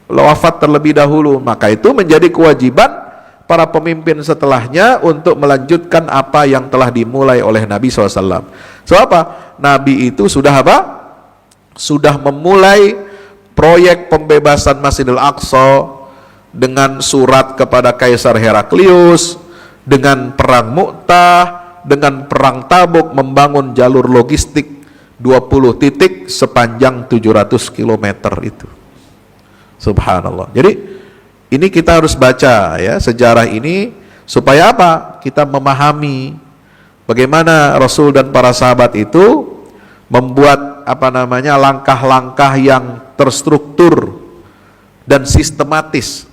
wafat terlebih dahulu, maka itu menjadi kewajiban para pemimpin setelahnya untuk melanjutkan apa yang telah dimulai oleh Nabi SAW. So apa? Nabi itu sudah apa? Sudah memulai proyek pembebasan Masjidil Aqsa dengan surat kepada Kaisar Heraklius, dengan perang Mu'tah, dengan perang Tabuk, membangun jalur logistik 20 titik sepanjang 700 km itu. Subhanallah. Jadi ini kita harus baca, ya, sejarah ini supaya apa? Kita memahami bagaimana Rasul dan para sahabat itu membuat langkah-langkah yang terstruktur dan sistematis.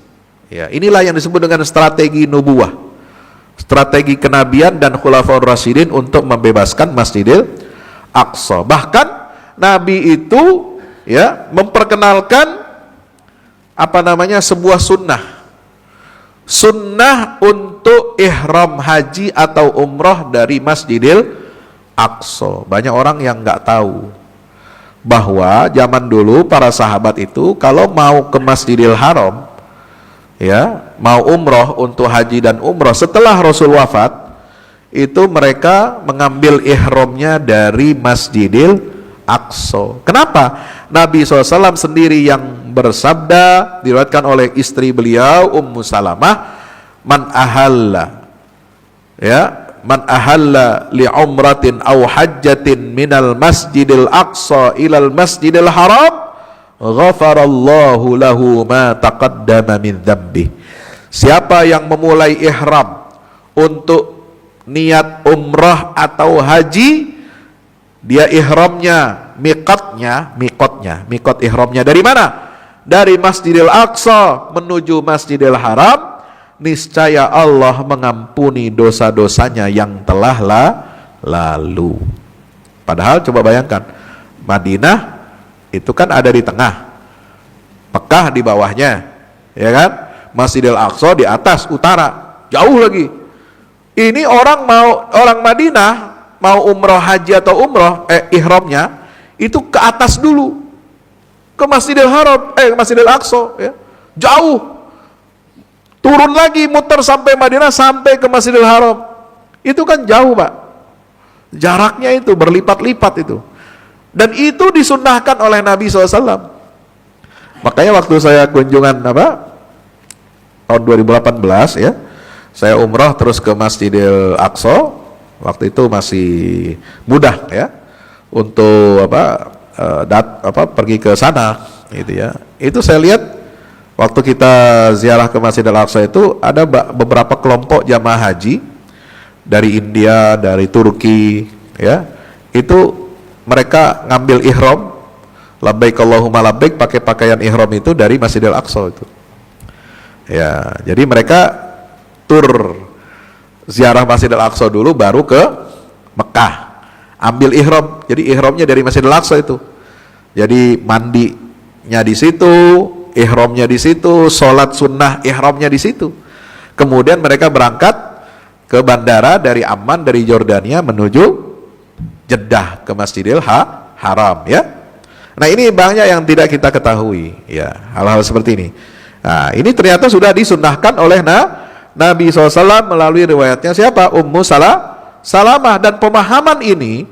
Ya, inilah yang disebut dengan strategi nubuwah, strategi kenabian dan Khulafaur Rasyidin untuk membebaskan Masjidil Aqsa. Bahkan Nabi itu, ya, memperkenalkan sebuah sunnah untuk ihram haji atau umroh dari Masjidil Aqsa. Banyak orang yang nggak tahu bahwa zaman dulu para sahabat itu kalau mau ke Masjidil Haram, ya, mau umroh untuk haji dan umroh setelah Rasul wafat, itu mereka mengambil ihramnya dari Masjidil Aqsa. Kenapa? Nabi SAW sendiri yang bersabda, diriwayatkan oleh istri beliau Ummu Salamah, man ahalla li umratin aw hajjatin minal Masjidil Aqsa ilal Masjidil Haram, ghafarallahu lahu ma taqaddama min dzambi. Siapa yang memulai ihram untuk niat umrah atau haji, dia ihramnya, mikot ihramnya dari mana? Dari Masjidil Aqsa menuju Masjidil Haram, niscaya Allah mengampuni dosa-dosanya yang telah lalu. Padahal coba bayangkan, Madinah itu kan ada di tengah, Mekah di bawahnya, ya kan? Masjidil Aqsa di atas utara, jauh lagi. Ini orang Madinah mau umroh haji atau umroh ihramnya itu ke atas dulu, ke Masjidil Haram, Masjidil Aqsa, ya. Jauh. Turun lagi, muter sampai Madinah, sampai ke Masjidil Haram. Itu kan jauh, Pak. Jaraknya itu berlipat-lipat itu. Dan itu disunnahkan oleh Nabi SAW. Makanya waktu saya kunjungan tahun 2018, ya, saya umrah terus ke Masjidil Aqsa. Waktu itu masih mudah, ya, untuk pergi ke sana, gitu ya. Itu saya lihat waktu kita ziarah ke Masjidil Aqsa itu ada beberapa kelompok jamaah haji dari India, dari Turki, ya. Itu mereka ngambil ihram, labbaik Allahumma labbaik, pakai pakaian ihram itu dari Masjidil Aqsa itu. Ya, jadi mereka tur ziarah Masjidil Aqsa dulu, baru ke Mekah, ambil ihram. Jadi ihramnya dari Masjidil Aqsa itu. Jadi mandinya di situ, ihramnya di situ, sholat sunnah ihramnya di situ. Kemudian mereka berangkat ke bandara dari Amman, dari Jordania menuju Jeddah ke Masjidil Haram, ya. Nah, ini banyak yang tidak kita ketahui, ya, hal-hal seperti ini. Nah, ini ternyata sudah disunnahkan oleh Nabi SAW melalui riwayatnya siapa? Ummu Salamah. Dan pemahaman ini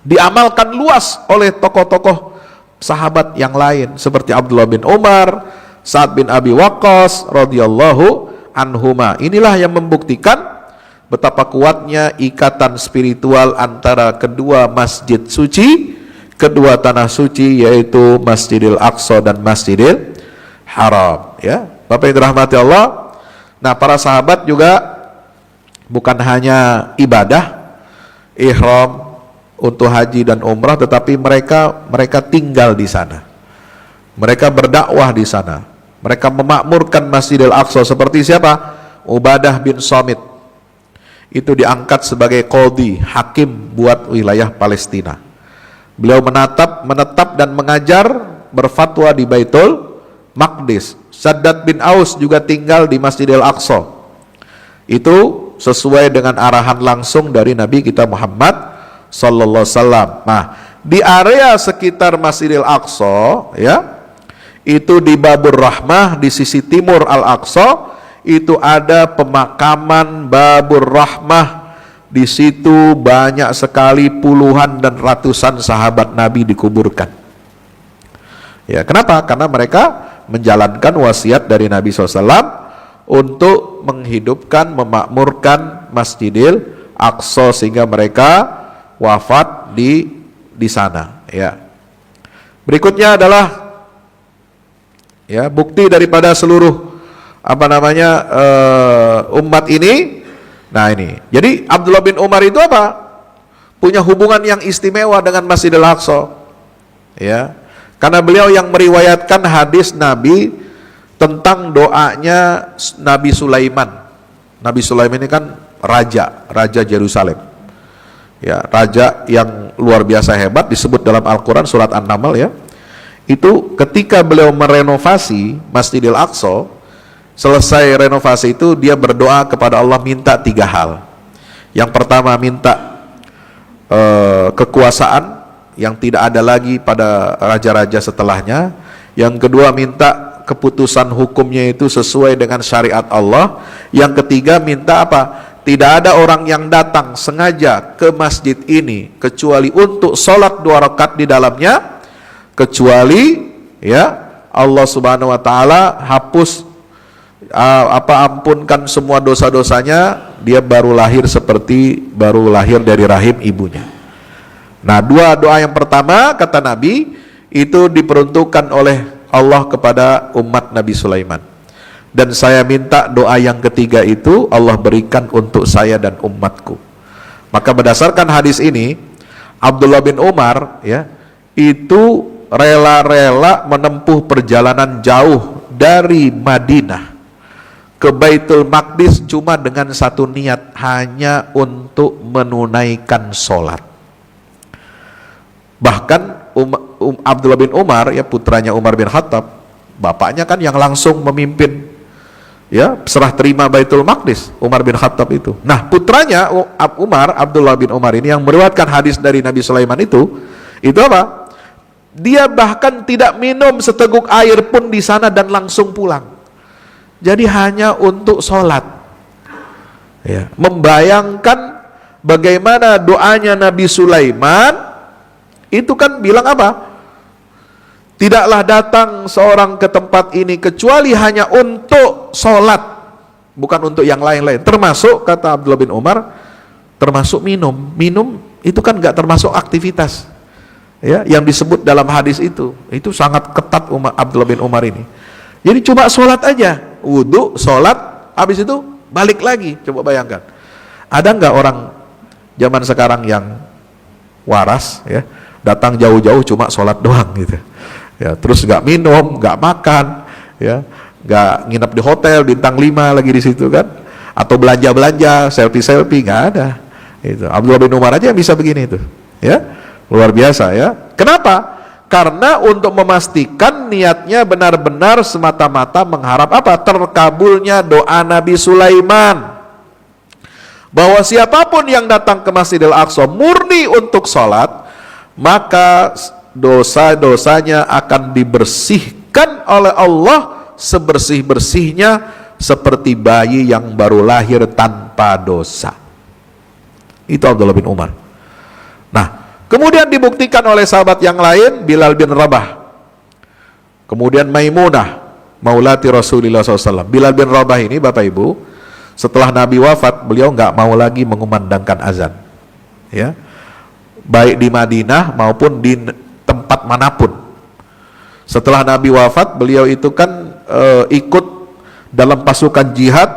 diamalkan luas oleh tokoh-tokoh sahabat yang lain seperti Abdullah bin Umar, Sa'ad bin Abi Waqqas radhiyallahu anhuma. Inilah yang membuktikan betapa kuatnya ikatan spiritual antara kedua masjid suci, kedua tanah suci, yaitu Masjidil Aqsa dan Masjidil Haram, ya. Bapak yang dirahmati Allah. Nah, para sahabat juga bukan hanya ibadah ihram untuk haji dan umrah, tetapi mereka tinggal di sana. Mereka berdakwah di sana. Mereka memakmurkan Masjidil Aqsa. Seperti siapa? Ubadah bin Samit. Itu diangkat sebagai qadhi, hakim buat wilayah Palestina. Beliau menetap dan mengajar, berfatwa di Baitul Maqdis. Shaddad bin Aus juga tinggal di Masjidil Aqsa. Itu sesuai dengan arahan langsung dari Nabi kita Muhammad sallallahu alaihi wasallam. Nah, di area sekitar Masjidil Aqsa, ya, itu di Babur Rahmah, di sisi timur Al-Aqsa, itu ada pemakaman Babur Rahmah. Di situ banyak sekali puluhan dan ratusan sahabat Nabi dikuburkan. Ya, kenapa? Karena mereka menjalankan wasiat dari Nabi SAW untuk menghidupkan, memakmurkan Masjidil Aqsa sehingga mereka wafat di sana, ya. Berikutnya adalah, ya, bukti daripada seluruh umat ini. Nah, ini. Jadi Abdullah bin Umar itu apa? Punya hubungan yang istimewa dengan Masjidil Aqsa. Ya. Karena beliau yang meriwayatkan hadis Nabi tentang doanya Nabi Sulaiman. Nabi Sulaiman ini kan raja Yerusalem. Ya, raja yang luar biasa hebat, disebut dalam Al-Qur'an surat An-Naml, ya. Itu ketika beliau merenovasi Masjidil Aqsa, selesai renovasi itu dia berdoa kepada Allah minta 3 hal. Yang pertama minta kekuasaan yang tidak ada lagi pada raja-raja setelahnya. Yang kedua minta keputusan hukumnya itu sesuai dengan syariat Allah. Yang ketiga minta apa? Tidak ada orang yang datang sengaja ke masjid ini kecuali untuk sholat 2 rakaat di dalamnya, kecuali, ya, Allah Subhanahu wa taala hapus ampunkan semua dosa-dosanya, dia baru lahir seperti baru lahir dari rahim ibunya. Nah, 2 doa yang pertama kata Nabi itu diperuntukkan oleh Allah kepada umat Nabi Sulaiman. Dan saya minta doa yang ketiga itu Allah berikan untuk saya dan umatku. Maka berdasarkan hadis ini, Abdullah bin Umar, ya, itu rela-rela menempuh perjalanan jauh dari Madinah ke Baitul Maqdis cuma dengan satu niat, hanya untuk menunaikan sholat. Bahkan Abdullah bin Umar, ya, putranya Umar bin Khattab, bapaknya kan yang langsung memimpin, ya, serah terima Baitul Maqdis, Umar bin Khattab itu. Nah, putranya Abdullah bin Umar ini yang meriwayatkan hadis dari Nabi Sulaiman itu apa? Dia bahkan tidak minum seteguk air pun di sana dan langsung pulang. Jadi hanya untuk sholat, ya. Membayangkan bagaimana doanya Nabi Sulaiman itu kan bilang apa? Tidaklah datang seorang ke tempat ini kecuali hanya untuk sholat, bukan untuk yang lain-lain. Termasuk, kata Abdullah bin Umar, termasuk minum. Minum itu kan nggak termasuk aktivitas, ya, yang disebut dalam hadis itu sangat ketat Abdullah bin Umar ini. Jadi cuma sholat aja, wudhu, sholat, habis itu balik lagi. Coba bayangkan, ada nggak orang zaman sekarang yang waras, ya, datang jauh-jauh cuma sholat doang gitu, ya, terus nggak minum, nggak makan, ya, nggak nginep di hotel bintang 5 lagi di situ kan, atau belanja-belanja, selfie-selfie, nggak ada. Itu Abdullah bin Umar aja yang bisa begini itu, ya, luar biasa, ya. Kenapa? Karena untuk memastikan niatnya benar-benar semata-mata mengharap apa? Terkabulnya doa Nabi Sulaiman. bahwa siapapun yang datang ke Masjidil Aqsa murni untuk sholat, maka dosa-dosanya akan dibersihkan oleh Allah sebersih-bersihnya, seperti bayi yang baru lahir tanpa dosa. Itu Abdullah bin Umar. Nah, kemudian dibuktikan oleh sahabat yang lain, Bilal bin Rabah, kemudian Maimunah maulati Rasulullah SAW. Bilal bin Rabah ini, Bapak Ibu, setelah Nabi wafat, beliau nggak mau lagi mengumandangkan azan, ya, baik di Madinah maupun di tempat manapun. Setelah Nabi wafat, beliau itu kan ikut dalam pasukan jihad,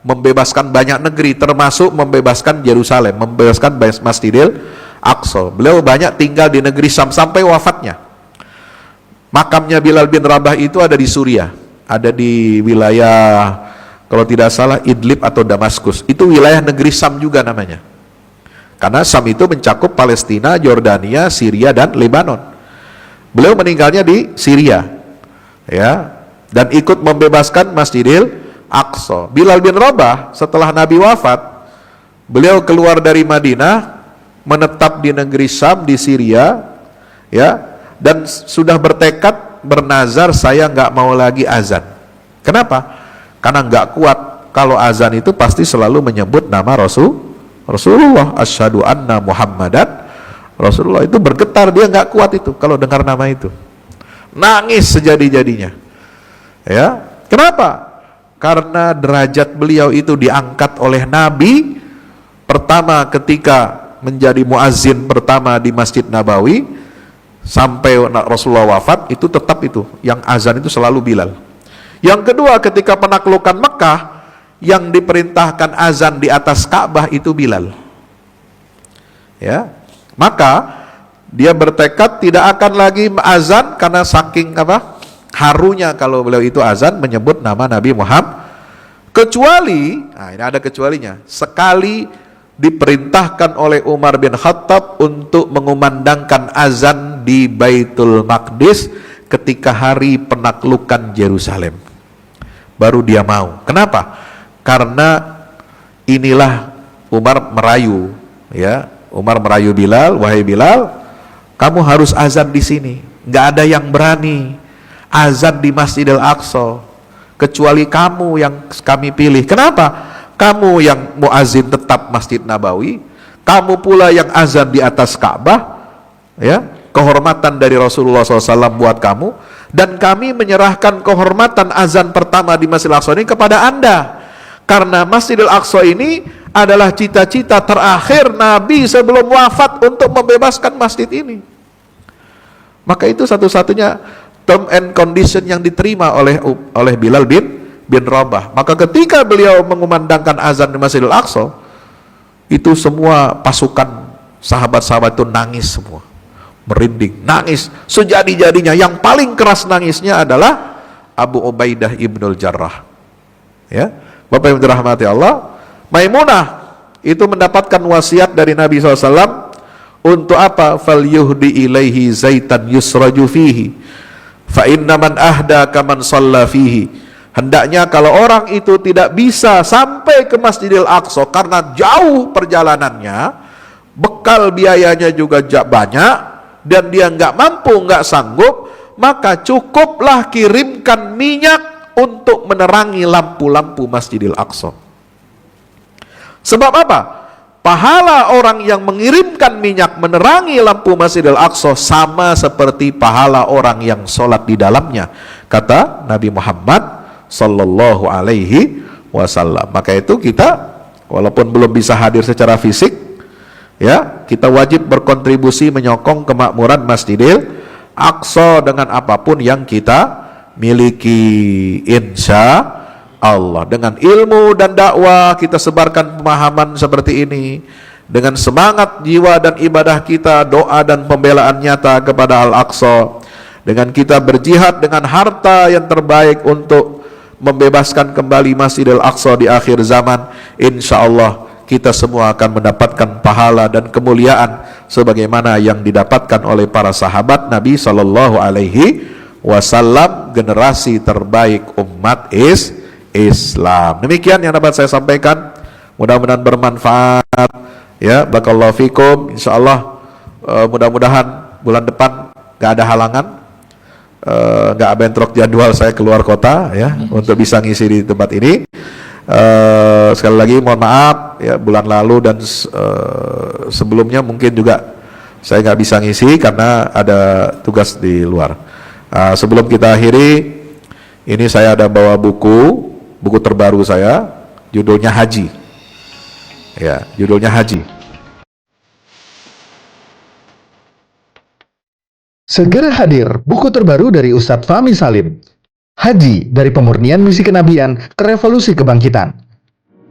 membebaskan banyak negeri, termasuk membebaskan Yerusalem, membebaskan Masjidil Aqsa. Beliau banyak tinggal di negeri Syam sampai wafatnya. Makamnya Bilal bin Rabah itu ada di Suriah, ada di wilayah, kalau tidak salah, Idlib atau Damaskus. Itu wilayah negeri Syam juga namanya, karena Syam itu mencakup Palestina, Yordania, Syria, dan Lebanon. Beliau meninggalnya di Syria, ya, dan ikut membebaskan Masjidil Aqsa. Bilal bin Rabah setelah Nabi wafat, beliau keluar dari Madinah, menetap di negeri Syam di Syria, ya, dan sudah bertekad, bernazar, saya nggak mau lagi azan. Kenapa? Karena nggak kuat kalau azan itu pasti selalu menyebut nama Rasulullah, asyhadu anna Muhammadan Rasulullah. Itu bergetar, dia nggak kuat itu kalau dengar nama itu, nangis sejadi-jadinya, ya. Kenapa? Karena derajat beliau itu diangkat oleh Nabi pertama ketika menjadi muazzin pertama di Masjid Nabawi, sampai Rasulullah wafat, itu tetap itu yang azan itu selalu Bilal. Yang kedua, ketika penaklukan Mekah, yang diperintahkan azan di atas Ka'bah itu Bilal, ya. Maka dia bertekad tidak akan lagi azan, karena saking harunya kalau beliau itu azan menyebut nama Nabi Muhammad, kecuali, nah ini ada kecualinya, sekali diperintahkan oleh Umar bin Khattab untuk mengumandangkan azan di Baitul Maqdis ketika hari penaklukan Yerusalem, baru dia mau. Kenapa? Karena inilah Umar merayu, ya, Umar merayu Bilal, wahai Bilal, kamu harus azan di sini. Nggak ada yang berani azan di Masjidil Aqsa kecuali kamu yang kami pilih. Kenapa? Kamu yang muazin tetap Masjid Nabawi, kamu pula yang azan di atas Ka'bah, ya, kehormatan dari Rasulullah SAW buat kamu, dan kami menyerahkan kehormatan azan pertama di Masjidil Aqsa ini kepada Anda, karena Masjidil Aqsa ini adalah cita-cita terakhir Nabi sebelum wafat untuk membebaskan masjid ini. Maka itu satu-satunya term and condition yang diterima oleh Bilal bin Rabah. Maka ketika beliau mengumandangkan azan di Masjidil Aqsa, itu semua pasukan sahabat-sahabat itu nangis semua, merinding, nangis sejadi-jadinya. Yang paling keras nangisnya adalah Abu Ubaidah ibnul Jarrah, ya. Bapak yang dirahmati Allah, Maimunah itu mendapatkan wasiat dari Nabi SAW untuk apa? Falyuhdi ilaihi zaitan yusraju fihi fa inna man ahda kaman shalla fihi. Hendaknya kalau orang itu tidak bisa sampai ke Masjidil Aqsa karena jauh perjalanannya, bekal biayanya juga banyak, dan dia nggak mampu, nggak sanggup, maka cukuplah kirimkan minyak untuk menerangi lampu-lampu Masjidil Aqsa. Sebab apa? Pahala orang yang mengirimkan minyak menerangi lampu Masjidil Aqsa sama seperti pahala orang yang sholat di dalamnya, kata Nabi Muhammad sallallahu alaihi wasallam. Maka itu kita walaupun belum bisa hadir secara fisik, ya, kita wajib berkontribusi menyokong kemakmuran Masjidil Aqsa dengan apapun yang kita miliki, insya Allah. Dengan ilmu dan dakwah kita sebarkan pemahaman seperti ini, dengan semangat jiwa dan ibadah kita, doa dan pembelaan nyata kepada Al-Aqsa, dengan kita berjihad dengan harta yang terbaik untuk membebaskan kembali Masjidil Aqsa di akhir zaman, insya Allah kita semua akan mendapatkan pahala dan kemuliaan sebagaimana yang didapatkan oleh para sahabat Nabi Sallallahu Alaihi Wasallam, generasi terbaik umat Islam. Demikian yang dapat saya sampaikan. Mudah-mudahan bermanfaat. Ya, barakallahu fikum. Insyaallah mudah-mudahan bulan depan gak ada halangan, gak bentrok jadwal saya keluar kota ya untuk bisa ngisi di tempat ini. Sekali lagi mohon maaf ya, bulan lalu dan sebelumnya mungkin juga saya nggak bisa ngisi karena ada tugas di luar. Sebelum kita akhiri, ini saya ada bawa buku terbaru saya, judulnya Haji. Ya, judulnya Haji. Segera hadir buku terbaru dari Ustadz Fahmi Salim, Haji dari Pemurnian Misi Kenabian ke Revolusi Kebangkitan.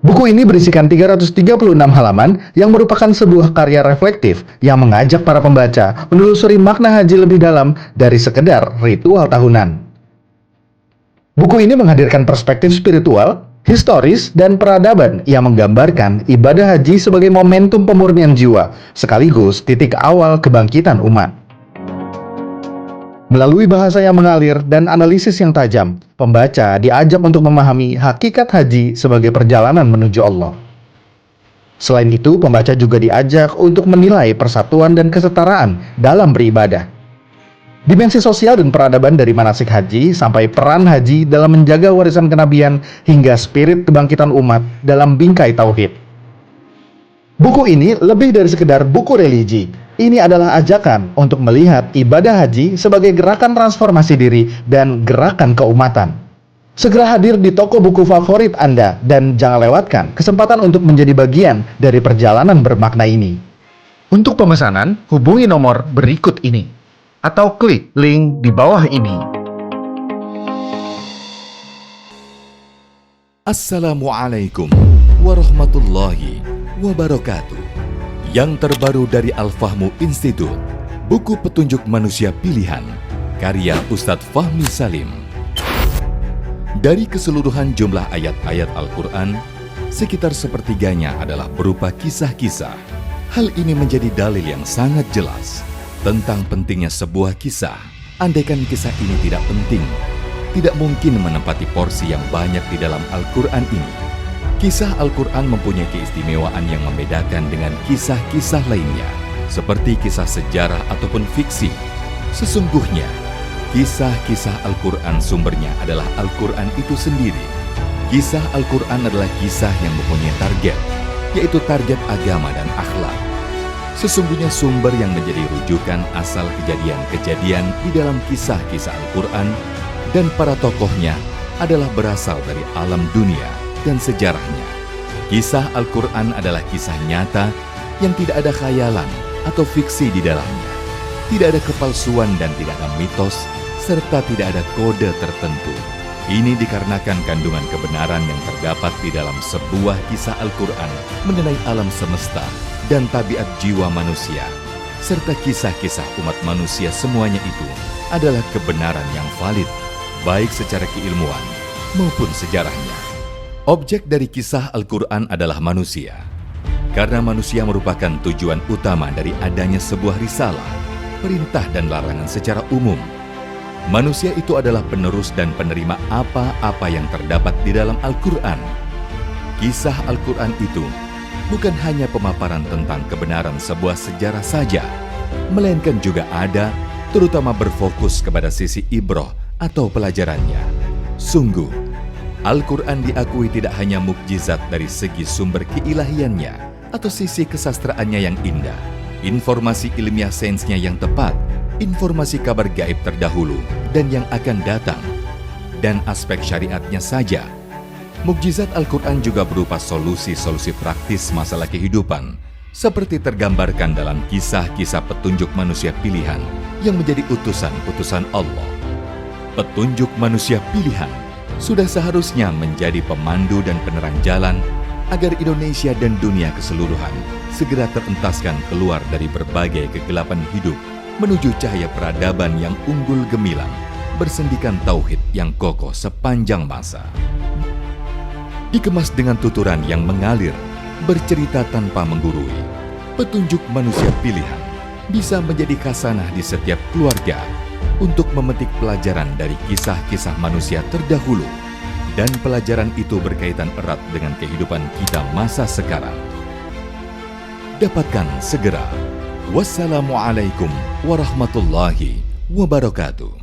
Buku ini berisikan 336 halaman yang merupakan sebuah karya reflektif yang mengajak para pembaca menelusuri makna haji lebih dalam dari sekedar ritual tahunan. Buku ini menghadirkan perspektif spiritual, historis, dan peradaban yang menggambarkan ibadah haji sebagai momentum pemurnian jiwa, sekaligus titik awal kebangkitan umat. Melalui bahasa yang mengalir dan analisis yang tajam, pembaca diajak untuk memahami hakikat haji sebagai perjalanan menuju Allah. Selain itu, pembaca juga diajak untuk menilai persatuan dan kesetaraan dalam beribadah. Dimensi sosial dan peradaban dari manasik haji sampai peran haji dalam menjaga warisan kenabian hingga spirit kebangkitan umat dalam bingkai tauhid. Buku ini lebih dari sekedar buku religi. Ini adalah ajakan untuk melihat ibadah haji sebagai gerakan transformasi diri dan gerakan keumatan. Segera hadir di toko buku favorit Anda dan jangan lewatkan kesempatan untuk menjadi bagian dari perjalanan bermakna ini. Untuk pemesanan, hubungi nomor berikut ini atau klik link di bawah ini. Assalamualaikum warahmatullahi wabarakatuh. Yang terbaru dari Al-Fahmu Institute, buku petunjuk manusia pilihan, karya Ustadz Fahmi Salim. Dari keseluruhan jumlah ayat-ayat Al-Quran, sekitar sepertiganya adalah berupa kisah-kisah. Hal ini menjadi dalil yang sangat jelas tentang pentingnya sebuah kisah. Andaikan kisah ini tidak penting, tidak mungkin menempati porsi yang banyak di dalam Al-Quran ini. Kisah Al-Quran mempunyai keistimewaan yang membedakan dengan kisah-kisah lainnya, seperti kisah sejarah ataupun fiksi. Sesungguhnya, kisah-kisah Al-Quran sumbernya adalah Al-Quran itu sendiri. Kisah Al-Quran adalah kisah yang mempunyai target, yaitu target agama dan akhlak. Sesungguhnya sumber yang menjadi rujukan asal kejadian-kejadian di dalam kisah-kisah Al-Quran dan para tokohnya adalah berasal dari alam dunia dan sejarahnya. Kisah Al-Quran adalah kisah nyata yang tidak ada khayalan atau fiksi di dalamnya. Tidak ada kepalsuan dan tidak ada mitos, serta tidak ada kode tertentu. Ini dikarenakan kandungan kebenaran yang terdapat di dalam sebuah kisah Al-Quran mengenai alam semesta dan tabiat jiwa manusia, serta kisah-kisah umat manusia semuanya itu adalah kebenaran yang valid, baik secara keilmuan maupun sejarahnya. Objek dari kisah Al-Quran adalah manusia, karena manusia merupakan tujuan utama dari adanya sebuah risalah, perintah dan larangan secara umum. Manusia itu adalah penerus dan penerima apa-apa yang terdapat di dalam Al-Quran. Kisah Al-Quran itu bukan hanya pemaparan tentang kebenaran sebuah sejarah saja, melainkan juga ada, terutama berfokus kepada sisi ibroh atau pelajarannya. Sungguh, Al-Quran diakui tidak hanya mukjizat dari segi sumber keilahiannya atau sisi kesastraannya yang indah, informasi ilmiah sainsnya yang tepat, informasi kabar gaib terdahulu dan yang akan datang, dan aspek syariatnya saja. Mukjizat Al-Quran juga berupa solusi-solusi praktis masalah kehidupan, seperti tergambarkan dalam kisah-kisah petunjuk manusia pilihan yang menjadi utusan-utusan Allah. Petunjuk manusia pilihan sudah seharusnya menjadi pemandu dan penerang jalan agar Indonesia dan dunia keseluruhan segera terentaskan keluar dari berbagai kegelapan hidup menuju cahaya peradaban yang unggul gemilang, bersendikan tauhid yang kokoh sepanjang masa. Dikemas dengan tuturan yang mengalir, bercerita tanpa menggurui, petunjuk manusia pilihan bisa menjadi khasanah di setiap keluarga untuk memetik pelajaran dari kisah-kisah manusia terdahulu dan pelajaran itu berkaitan erat dengan kehidupan kita masa sekarang. Dapatkan segera. Wassalamualaikum warahmatullahi wabarakatuh.